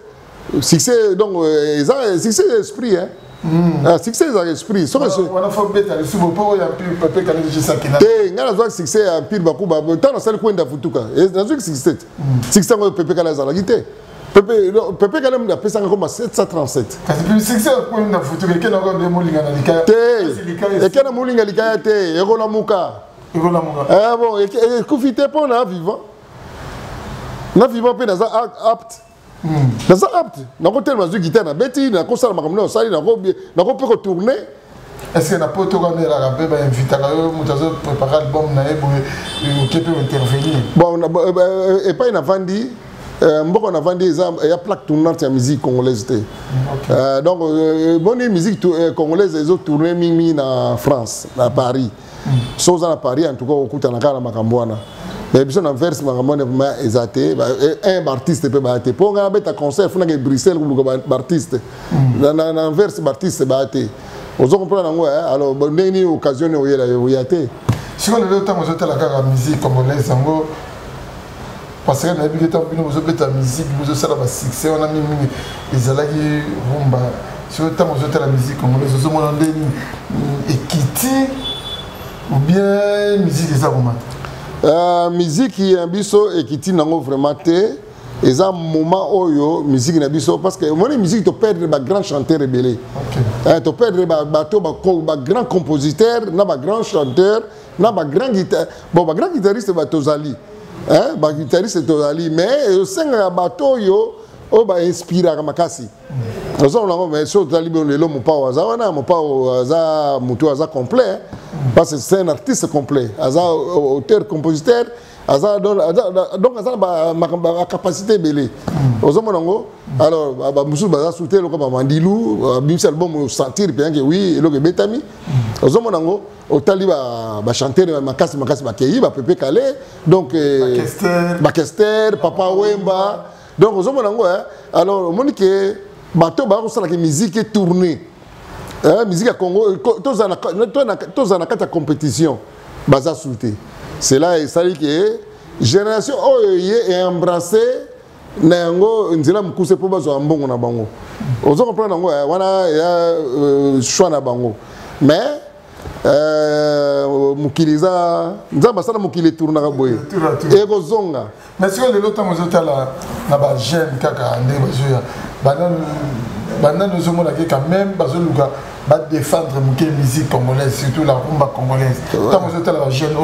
donc succès esprit succès est esprit so on a fait bête sur le pot il y a Pepe Kala de ça qui n'a ngala zo succès à pire bakuba tant ça le coin d'afutuka na zo succès ngo Pepe Kala za la guité Pepe Kala m'a appelé ça comme 737 parce que succès au coin d'afutuka qui n'a pas de molinga na likaya et qui na molinga likaya te eko la muka bon et kufite pour na vivant pe na za apte dans ça apte na ko tellement de guitare na beti na ko sala makamno sali na ko pe ko tourner est-ce que na poto quand la rabbe ba inviter la mutazo préparer album na ebo qui peut intervenir bon et pas na vandi mboko na vandi il y a plaque tournante ya musique congolaise te donc bonne musique congolaise ils ont tourné mingi na France na Paris chose na Paris en tout cas okuta na kala makambo wana mais biso na verse makamone vraiment exaté un artiste peut bater pour nga beta concert funa ke Bruxelles ko artiste na verse artiste bater ozo comprendre ngo alors ndeni occasion o yela yo yate si on le temps on la kaka musique congolaise ngo parce que na biketa bino bozo beta musique bozo sala ba succès on a mis ezalaki rumba si on temps on la musique congolaise ozo mona ndeni ekiti ou bien musique eza comment musique ya biso ekiti nango vraiment te eza moment oyo musique na biso parce que mon musique to perdre ba grand chanteur rebelle to perdre ba grand compositeur na ba grand chanteur na ba grand guitar bon ba grand guitariste ba tozali ba guitariste tozali mais senga bato yo o ba inspira ka makasi ozo na mais so tozali bon lelo mo pa waza wana mo pa waza mutu waza complet parce que c'est un artiste complet aza auteur compositeur aza donc aza ba capacité belé ozomo nango alors ba musu baza souter loko ba mandilu bimsi album sentir bien que oui eloko betami ozomo nango otali ba chanter makasi ba keyi ba pepe calé donc ba kester papa wemba donc ozomo nango alors monique bato ba ko sala que musique tourner musique à Congo tous en a compétition baza souter c'est là ça dit que génération est embrassée nango nzela mukuse po bazo mbongo na bango ozo comprendre nango wana ya choix na bango mais mukiliza nzamba sana mukile tourna ka boye ego zonga mais si on le temps aux hôtels na ba jeune kaka ndé bazo ya nous sommes là quand même bazo luka ba défendre la musique congolaise surtout la rumba congolaise tant aux hôtels la jeune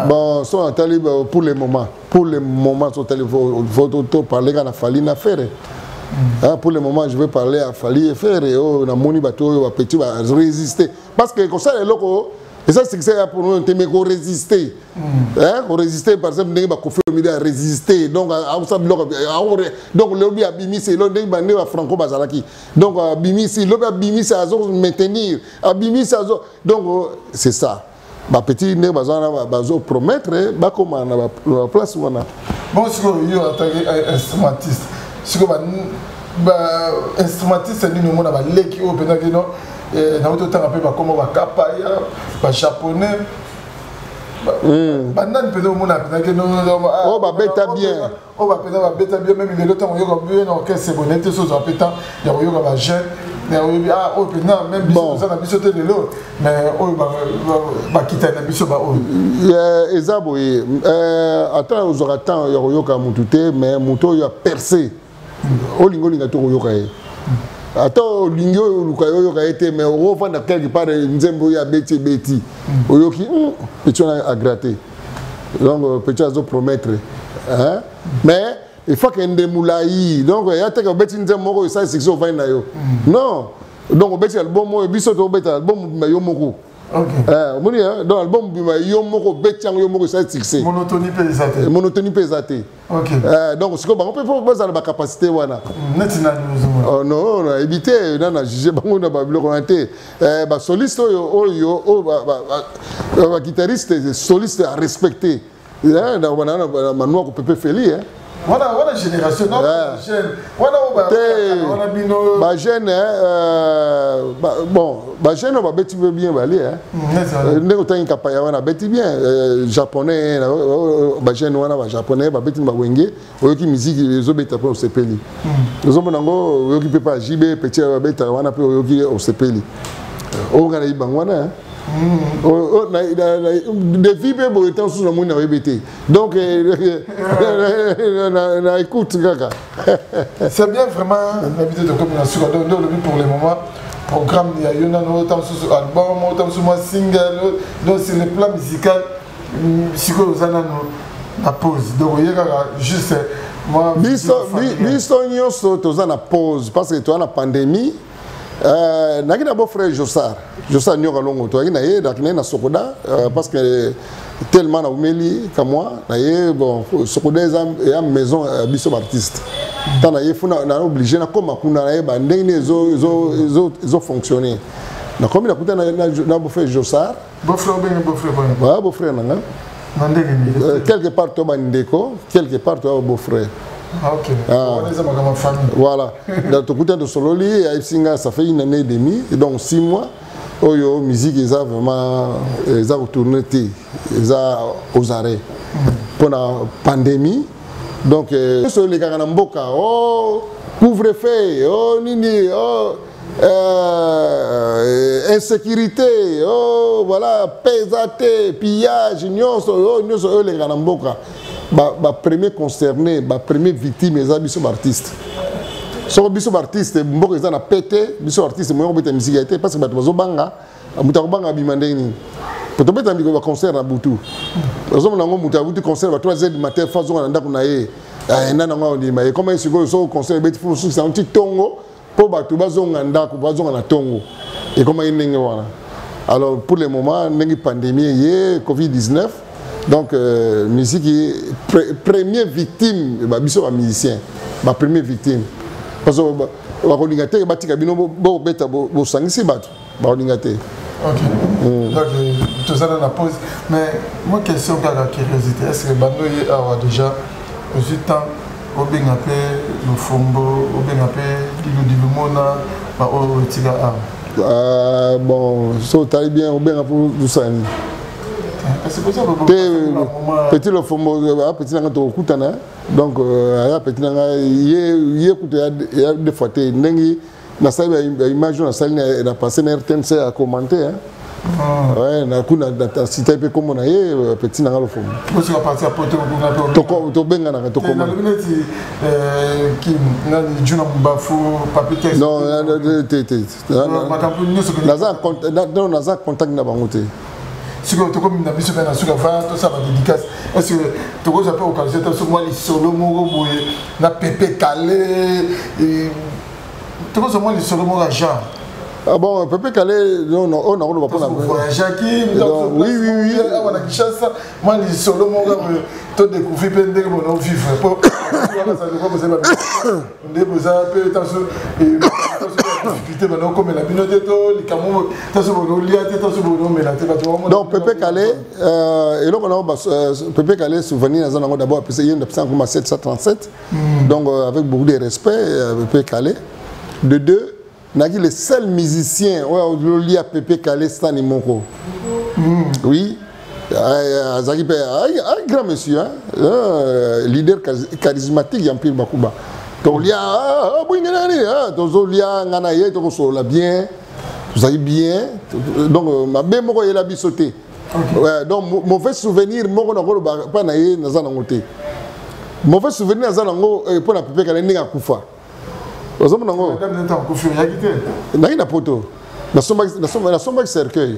bon sont talib pour le moment sont talib faut parler quand a fallu na faire pour le moment je vais parler à Fali et faire na moni bato petit va résister parce que comme ça les locaux et ça c'est que c'est pour nous te me résister résister par exemple n'est pas confirmer à résister donc donc le bi abimi c'est le n'est pas franco bazalaki donc abimi c'est le abimi c'est azo maintenir abimi c'est azo donc c'est ça ba petit ne bazo promettre ba comme na place wana bon si yo attaquer instrumentiste si ba instrumentiste ni no mona ba leki o pena que non na auto temps après ba comme ba kapaya ba japonais ba nan pena mona pena que non oh ba beta bien oh ba pena ba beta bien même le temps yo ba bien non que c'est bonnet so ça pétant ya yo ba jeune mais oh pena même biso ça na biso te de l'eau mais oh ba kita na biso ba oh ezabo attends aux temps yo ka mutute mais muto yo a percé olingo linga to yo ka attends lingo lukayo ka été mais on va dans quelque part nzembo ya beti oyoki petit on a gratter donc petit azo promettre mais il faut que ndemulayi donc ya te ka beti nzembo ko ça c'est so va na yo non donc beti album mo biso to beti album ma yo moko OK donc album bima yo moko beti yo moko ça succès monotonie pesate OK donc ce que on peut pas avoir la capacité wana netina nous non on a évité na juger bango na ba biloko nté ba soliste oyo ba guitariste soliste à respecter na wana manuwa ko pepe feli voilà génération non jeune voilà bino ba jeune bon ba jeune ba beti bien balé ne autant kapaya wana beti bien japonais ba jeune wana ba japonais ba beti ba wenge oyoki musique ezo beta po sepeli ezo monango oyoki pe pa jibe petit ba beta wana pe oyoki o sepeli o ngana ibangwana de vibrer pour le temps sous le monde donc écoute c'est bien vraiment l'habitude de communication pour le moment programme il y a eu autant sous album autant sous moi single donc c'est le plan musical psycho la pause donc il y a juste moi biso toza na pause parce que tu as la pandémie naki na beau frère Jossar nyoka longo to naki na ye na Sokoda parce que tellement na umeli comme moi na ye bon Sokoda est maison biso artiste tant na ye funa na obligé na koma kuna na ye ba ndenge zo fonctionner na comme na kuta na beau frère Jossar beau frère nanga Quelque part, tu as Ndeko, quelque part, tu as un beau-frère. Ah, ok. Voilà. Dans ton côté de Sololi, ça fait 1 année et demie, donc 6 mois. La musique, ils ont vraiment retourné aux arrêts. Pour la pandémie, donc, les gars en Mboka, couvre-feu, insécurité, voilà, pesate, pillage, les gars en Mboka. Les premiers concernés, les premières victimes, les artistes. Si les artistes, ils ont pété, les artistes, ils ont été musique parce que les artistes, ils ont été un concert à Boutou. Ils ont été un concert à 3h du matin, ils ont été un comment ils ont concert, ils ont été tongo pour tongo. Et comment ils ont alors pour le moment, il y a une pandémie, Covid-19. Donc, musique est première victime, les musiciens, ma première victime. Parce que les ok. Donc, tout ça dans la pause. Mais moi, question de la curiosité, est-ce que Bando a déjà aussi temps au Bengapé, le Fombo, au Bengapé, le Mona, au Tiga bon, ça t'aille bien au Bengapé, tout ça. C'est pour ça que petit le Fombo, petit n'a pas de donc, petit n'a pas de des fois, na salle image na salle na passé na RTNC à commenter ouais na kuna data site pe comme na ye petit na ngalo fo moi je vais partir à poto to benga na to comment qui na juna mbafu papier non naza contact na bango te si tu comme na biso na suka va to ça va dédicace est-ce que tu peux appeler occasion to moi les solo mo boye na Pépé Calé tu vois seulement les solo mon agent. Ah bon, Pépé Calé, non, on a pas la Jackie, oui. On a Kinshasa, moi les solo mon gars, tu découvres pendant que mon vivre. On est besoin peu attention et difficulté maintenant comme la binote to, les camons, attention bon lié, attention bon mais la tête donc Pépé Calé et donc on a Pépé Calé souvenir dans un d'abord parce qu'il y a une 737 donc avec beaucoup de respect Pépé Calé. De deux, les seuls musiciens qui ont Pépé Calé, c'est un Moko. Oui, un grand monsieur, leader charismatique, Yampir Bakuba. Donc, il y a bien, vous avez bien. Donc, ma belle Moko est la bisotée. Donc, mauvais souvenir, Moko n'a pas naïe, n'a pas naïe. Mauvais souvenir, n'a pas pour la Pépé Calé, n'a pas Koufa. Il y a poto. La sombre cercueil.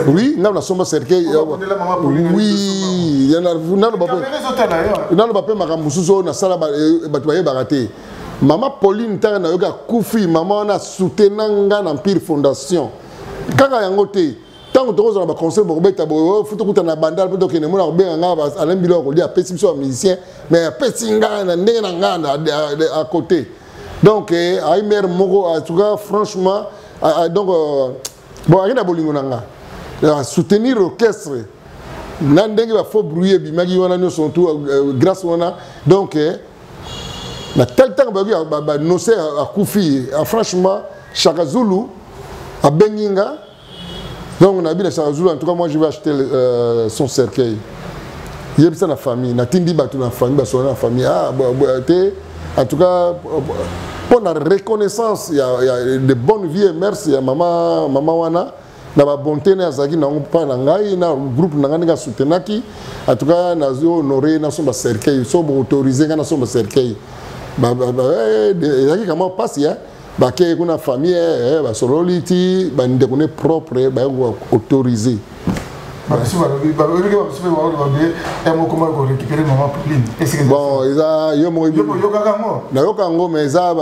Oui, il y a la sombre cercueil. Oui, il y a maman Pauline Tana Koufi, maman a soutenu dans Pire Fondation. Kaka Yangote, tant que tu as un conseil pour mettre il faut que tu aies un bandal pour que tu aies un Alain Bilor, il y a un petit musicien, mais un petit à côté. Donc, Aïmer Moro, en tout cas, franchement, donc, bon, rien à Bolingonanga. Soutenir l'orchestre, Nandeng va faut brouiller, Bimagi Wana sont tout, grâce à donc, na tel temps, Nosé à Koufi, franchement, Chaka Zulu, à Benginga, donc on a bien Chaka Zulu, en tout cas, moi je vais acheter son cercueil. Il y a la famille, na Tindi Batou la famille, la famille, en tout cas, pour la reconnaissance, il y a de bonnes vies et merci à maman Wana. Na ba bonté na zaki na pas na ngai na groupe na ngani ga soutenaki. En tout cas, na zo honoré na son cercueil, so autorisé na son cercueil. Zaki comment passe ya? Ba ke kuna famille ba sorority, ba ndekone propre ba autorisé. Bon, ils ont mais ça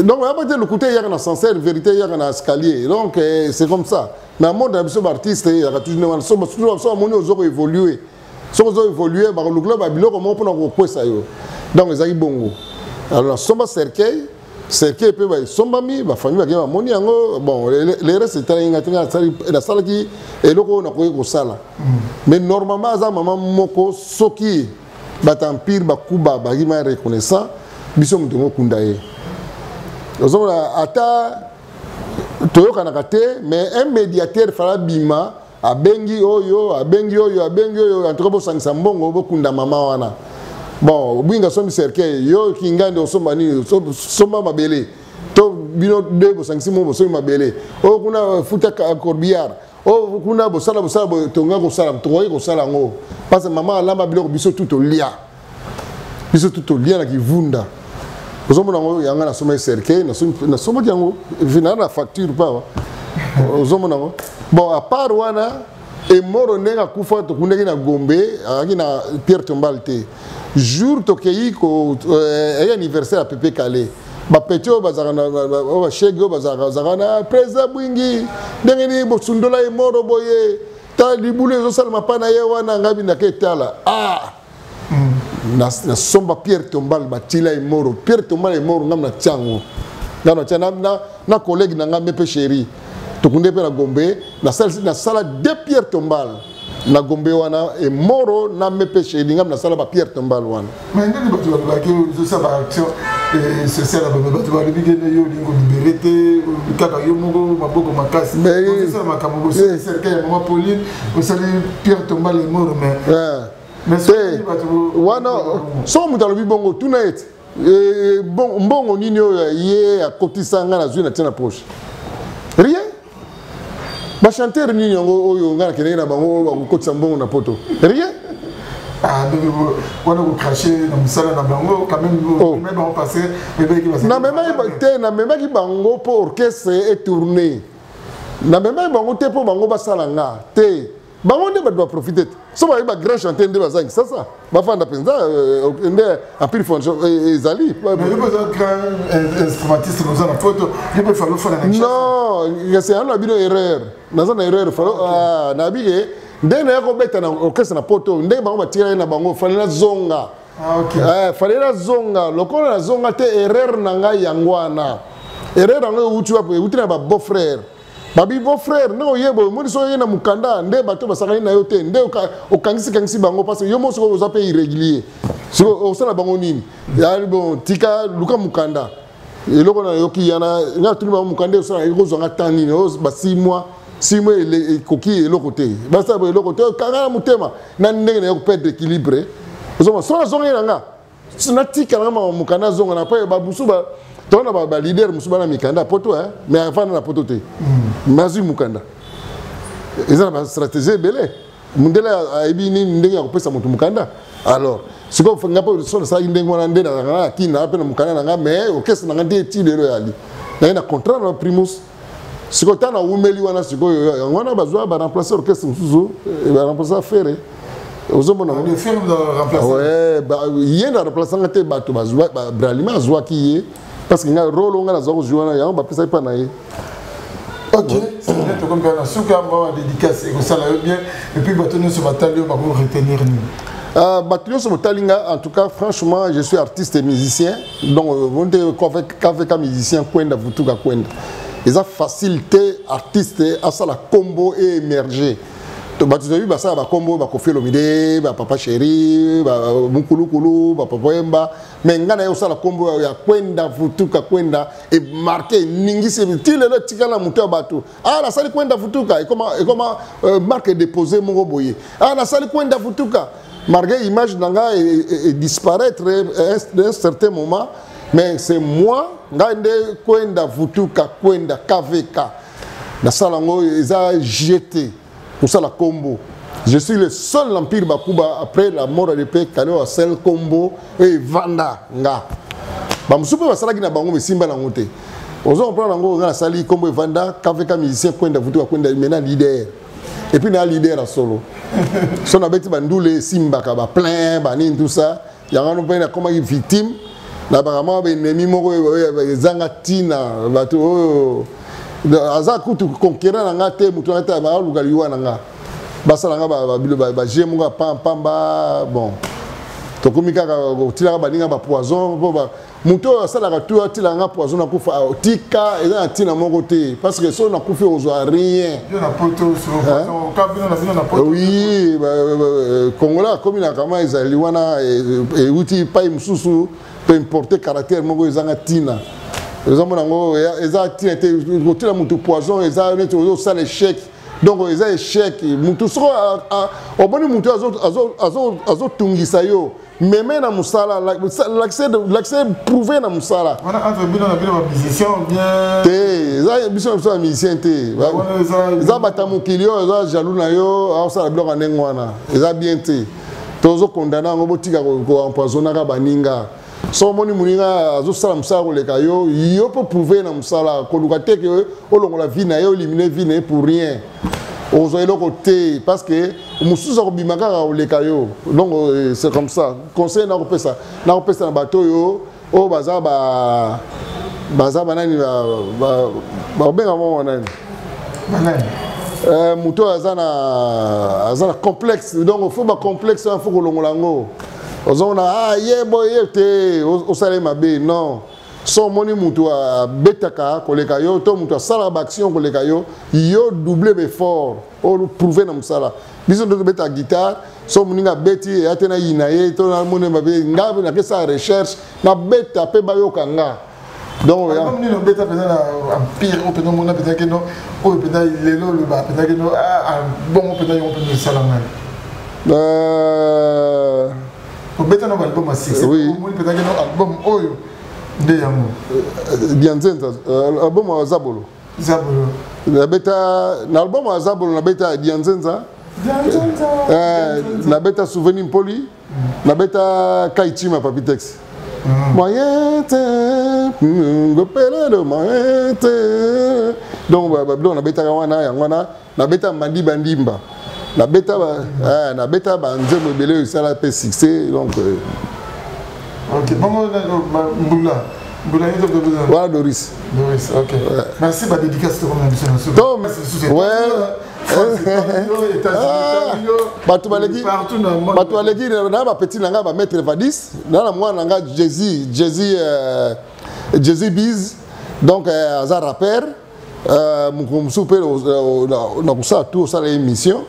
Donc, on a pas le côté, il y a un ascenseur, vérité, il y a un escalier. Donc, c'est comme ça. Mais à mon avis, les artistes, il y a toujours un évolué. Si on a évolué, le club a bien comment on peut ça. Donc, ils ont bon. Alors, somba cercueil peut ba somba mi ba famille ba ke moni yango bon les restes c'est la salle qui est loko na ko sala. Mais normalement za maman moko soki ba tampir ba kuba ba gima reconnaissant biso mutongo kundaye. Ozomona ata toyoka na kate mais un médiateur fala bima abengi oyo en tout cas bo sangisa mbongo bo kunda mama wana. Bon, binga sombi cercueil yo kingande osomba ni somba mabele to bino debo sangisi mo sombi mabele o kuna futa corbillard o kuna bosala tonga ko sala ngo parce que maman alamba biloko biso tout lia na kivunda osomba ngo yanga na somba cercueil na somba yango vina na facture pas osomba ngo bon à part wana et moro nenga kufa to kuneki na Gombe aki na Pierre Tombalte jour tokei ko anniversaire à Pépé Calais ba petio bazana ba shego bazana presa bwingi ndengeni bo sundola e moro boye ta libule zo salma pana ye wana ngabi na ketala na somba Pierre Tombal batila e moro Pierre Tombal e moro ngamna tsango ngana tshana na collègue na ngambe pe chéri tokunde pe na Gombe na sala de Pierre Tombal na Gombe wana e moro na mepe chéri ngam na sala ba Pierre Tombal wana mais ndeni bato ba ke zo sa ba action c'est ça la bato ba libike ne yo lingo liberté kaka yo moko maboko makasi mais ça makambo c'est cercueil maman Pauline au sali Pierre Tombal e moro mais c'est wana so mutalobi bongo tunaet bon mbongo nini yo ye akotisa nga na zwi na tina poche rien. Ba chanteur ni yango oyo ngana kenena na bango ba kokotsa mbongo na poto rien donc wana ko cracher na musala na bango quand même on passer bébé qui va na même ki bango pour orchestre et tourner na même bango te pour bango ba sala nga te bango nde ba doit profiter so ba grand chanteur nde ba zangi ça ba fanda penza nde en pile fonction ezali mais il faut un grand instrumentiste dans la photo il peut falloir faire la non c'est un abino erreur na zona erreur falo na bige ndene yako beta na orchestre na poto ndenge bango batira na bango fala zonga fala zonga lokola na zonga te erreur na ngai yangwana erreur ngo uti wapo uti na ba beau frère babi beau frère no yebo moni so yena mukanda nde bato basakani na yo te nde okangisi bango parce que yo mo so ozape irrégulier so osala bango nini ya bon tika luka mukanda eloko na yoki yana nga tuni ba mukanda osala ekozwa nga tanini ba 6 mois il coquille et l'autre côté. Basta l'autre côté. Quand on tema, na ndenge na perdre équilibre. Osoma so zonga nga. Sinati kana ma mukana zonga na pa ba busuba. Tona ba leader musuba na mikanda poto mais avant na poto te. Mazu mukanda. Eza ba stratégie belé. Mundela aibi ni ndenge ya kopesa mutu mukanda. Alors, ce qu'on fait ngapo so sa ndenge wana ndenge na kina pe na mukanda nga mais orchestre na ndenge ti lelo yali. Na contrat na Primus. Si on a oumeli wana siko on a besoin de remplacer l'orchestre Msuzu et de remplacer Ferré. Aux hommes on a faire remplacer. Ouais, bah il y a remplaçant te bato bazwa bralima azwa qui est parce qu'il y a un rôle on a zo jouer ya on va pesa pas naé. OK, c'est bien to comme ça souka moi dédicace et ça là bien et puis bato nous se batalio ba pour retenir nous. Batalio se batalinga en tout cas franchement je suis artiste et musicien donc on est qu'avec musicien kwenda vutuka kwenda. Ils ont facilité artistes à ça la combo et émerger. Tu as vu ça la combo ba Koffi Olomide, ba Papa Chéri, ba Mukulu, ba Papa Emba, mais ngana yo ça la combo ya kwenda futuka kwenda et marqué ningisi tile le tikala muto bato. Ah la sali kwenda futuka et comment marque déposer mon boye. Ah la sali kwenda futuka. Marqué image nanga et disparaître à un certain moment. Mais c'est moi, ngande kwenda vutuka kwenda KVK. Na salango ils a jeté pour ça la combo. Je suis le seul empire Bakuba après la mort de Pépé Calais à seul combo et Vanda nga. Ba musupe basala ki na bango mesimba na ngote. Ozo prendre ngo nga sali combo et Vanda KVK musicien kwenda vutuka kwenda maintenant leader. Et puis na leader à solo. Son abeti bandule simba ka ba plein ba nini tout ça. Yanga no pena comme victime. na vraiment ennemi moko ezanga tina bato aza kutu conquérant na nga te mutu ata ba luka liwa na nga basala nga ba jemo nga pamba bon to komika ka tila ba ninga ba poison bo muto asala ka tu tila nga poison na kufa tika eza tina moko te parce que so na kufa ozo rien yo na poto so kabino na bino na poto oui Congola comme na kama ezali wana e uti pa mususu peut importer caractère moko ezanga tina exemple nango eza tina te kotila mutu poison eza neto ozo sala échec donc eza échec mutu so oboni mutu azo tungisa yo même na musala l'accès prouvé na musala wana entre bino na bino ba musicien bien te eza biso na musicien te eza batamukili yo eza jaloux na yo aosala biloko ndenge wana eza bien te tozo condamner yango botika ko empoisonner ka baninga so moni muninga azosala musala koleka yo yo peut prouver na musala koluka te ke olongola vie na yo éliminer vie na pour rien ozo eloko te parce que mususu akobima kaka koleka yo donc c'est comme ça conseil na kopesa na bato yo o baza banani ba benga mo nani muto aza na complexe donc faut ba complexe faut kolongola ngo ozona yebo yete osale mabe non so moni mutu betaka koleka yo to mutu asala ba action koleka yo yo doubler effort o prouver na musala biso ndo beta guitare so muninga beti atena inaye to na moni mabe ngabe na kesa recherche na beta pe ba yo kanga donc ya comme ni no beta peut-être pire ou peut-être mona peut-être que non ou peut-être lelo le ba peut-être que non bon peut-être on peut sala mal beta no album a 6 oui peut-être que non album oyo de yango Dianzenza album wa Zabolo na beta na album wa Zabolo na beta Dianzenza na beta Souvenir Mpoli na beta Kaichima Papitex moyente ngopela do moyente donc bablo na beta wana yangwana na beta Madiba Ndimba na beta ba nzembo belé sala pe succès donc ok bon voilà Doris ok merci ba dédicace comme on ouais bato baleki na ba petit nanga ba maître Vadis na mwana nanga Jay-Z Biz donc aza rappeur mukumsu pe na kusala tout ça l'émission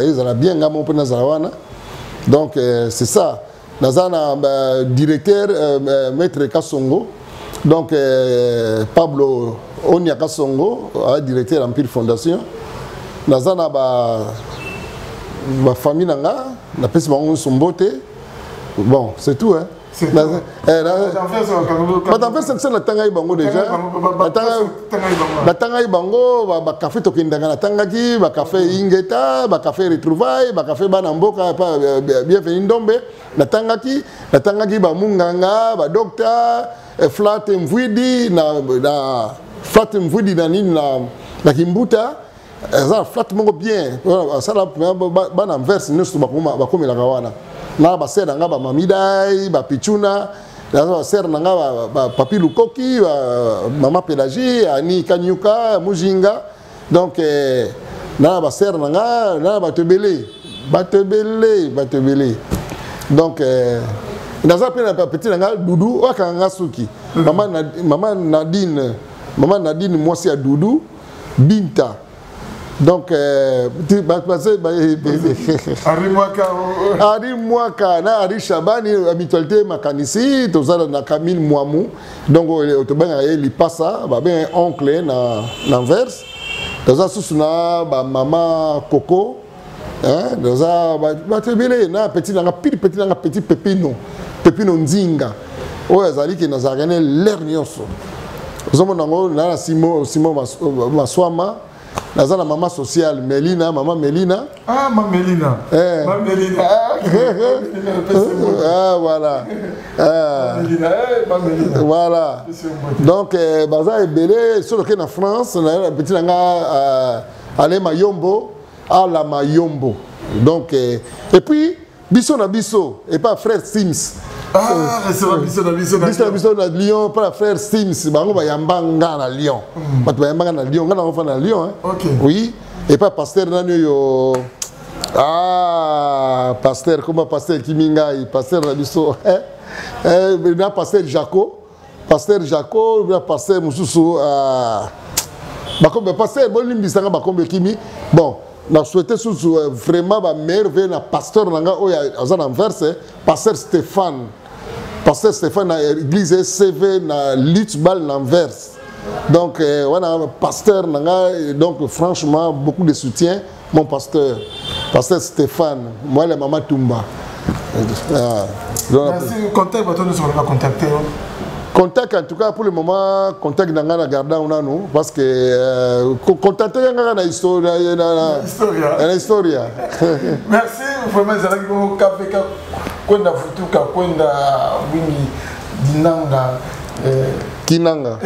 ils ont bien ngamo pe na zawana donc c'est ça nazana directeur maître Kasongo donc Pablo Onia Kasongo directeur Empire Fondation nazana ba famille nanga na pesi bango sombote bon c'est tout hein c'est la tanga bango déjà la tanga bango ba café tokindanga na tangaki ba café ingeta ba café retrouvailles ba café bana mboka pa bienvenue ndombe na tangaki ba munganga ba docteur flat mvwidi na flat mvwidi na nini na kimbuta ça flat moko bien ça la bana verse nyonso bakomelaka wana na ba ser nga ba mamidai ba pichuna na ba ser nga ba papi lukoki mama Pélagie ani kanyuka mujinga donc na ba ser nga na ba tebele donc na za pe na petit nga Dudu wakanga suki mama Nadine mwasi ya Dudu Binta donc Ari Mwaka na Ari Shabani habitualité makanisi tozala na Camille Mouamou donc otobanga ye lipasa ba ben oncle na verse toza susuna ba mama Coco hein toza ba tebele na petit pepino nzinga o azali ke nazakane l'air nyonso zomo nango na Simon Maswama nazana mama sociale mama Melina voilà voilà donc baza ebele solo ke na France na petit nanga ale Mayombo ala Mayombo donc et puis biso et pas frère Sims Ah, c'est la mission de Lyon, par frère Sims, bango ba yambanga na Lyon. Ba yambanga na Lyon, ngana enfant na Lyon hein. OK. Oui, et pas pasteur nanu yo. Ah, pasteur comment pasteur Kiminga, pasteur na biso na pasteur Jaco, na pasteur Mususu bakombe pasteur bolimbisanga bakombe kimi. Bon, na souhaité vraiment ba merveille na pasteur nanga oya azana verse pasteur Stéphane. Pasteur Stéphane na église CV na Litbal n'Anvers. Donc voilà pasteur nanga donc franchement beaucoup de soutien mon pasteur Stéphane moi la maman Tumba. Merci contact bato nous on va contacter. Contact en tout cas pour le moment contact nanga na garda on nous parce que contacter nanga na historia Merci vraiment zalaki ko kafeka kwenda futuka kwenda wingi dinanga kinanga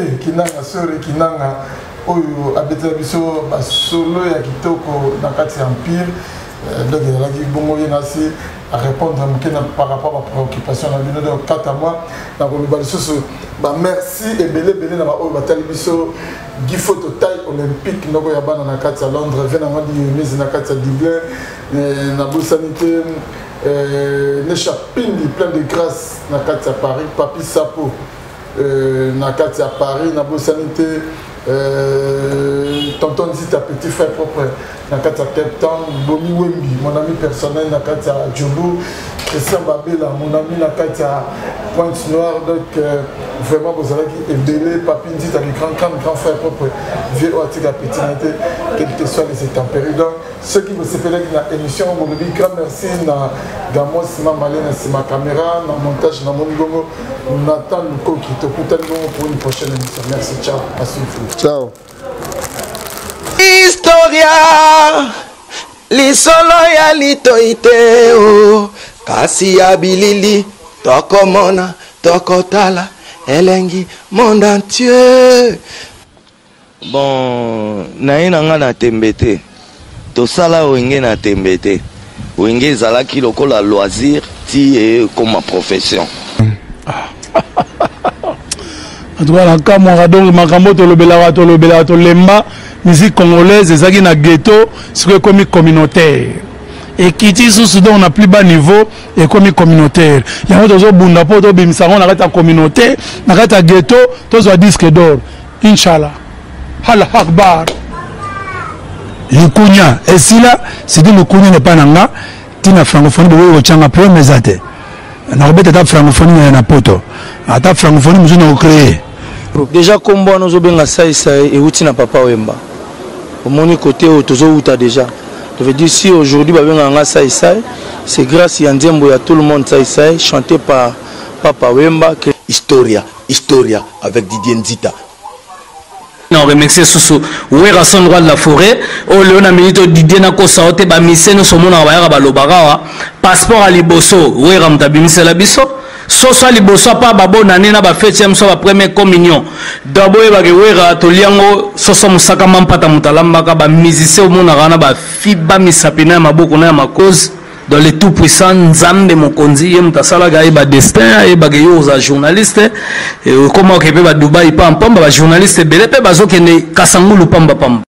sorry kinanga oyo abetela biso basolo ya kitoko na kati ya empire donc zalaki bongo ye nasi à répondre à mon par rapport à ma préoccupation na bino donc 4 mois na koloba lisusu ba merci ebele na ba oyo batali biso Guy Photo taille olympique ndoko ya bana na kati ya Londres vena ngadi mise na kati ya Dublin na bosanité Nesha Pindi plein de grâce na kati ya Paris Papi Sapo na kati ya Paris na bosanité tonton Zita petit frère propre na kati ya Cape Town Bomi Wembi mon ami personnel na kati ya Djolo Christian Babela mon ami na kati ya Pointe Noire donc vraiment vous allez aider Papi Zita le grand frère propre vieux article petit nité quel que soit les températures donc ceux qui vous s'appellent dans l'émission vous le grand merci na Gamos Mamale na ma caméra na montage na mon gongo Nathan Luko qui te coûte pour une prochaine émission merci ciao à suivre. Ciao. Historia lisolo ya litoite o kasi ya bilili tokomona tokotala elengi monde entier. Bon naye nanga na tembete tosala wenge na tembete wenge ezalaki lokola loisir ti comme profession. En tout cas, dans le cas moi donc makambo tolobela lemba musique congolaise ezaki na ghetto c'est comme communautaire et qui dit sous on a plus bas niveau et comme communautaire il y a d'autres bunda po to bimisa on arrête communautaire na kata ghetto to zo disque d'or inchallah Allah akbar le kunya et si là c'est dit le kunya n'est pas nanga tina francophonie de changa pro mesate na robeta ta francophonie na poto ata francophonie nous on créé déjà comme bon nous obenga ça et outi na papa Wemba au mon côté autozo outa déjà je veux dire si aujourd'hui babenga ça c'est grâce à Ndiembo ya tout le monde ça chanté par papa Wemba que Historia avec Didier Nzita. On remercie Soussou. Ouera son droit de la forêt. Oh Léona Milito Didier Nako Saote ba miseno somona ba ba lobara passeport à liboso. Ouera mtabimise la biso. Soso liboso pa babo nanena ba fête so ba première communion. Dabo e ba ouera to liango soso musaka mampata mutalamba ka ba musicien omona kana ba fiba misapina maboko na makoz. Dans les tout puissants Nzambe Mokonzi Mtasala ga ba destin et ba yo za journaliste et comment que ba Dubai pa pamba ba journaliste belé pe bazokende kasangulu pamba pamba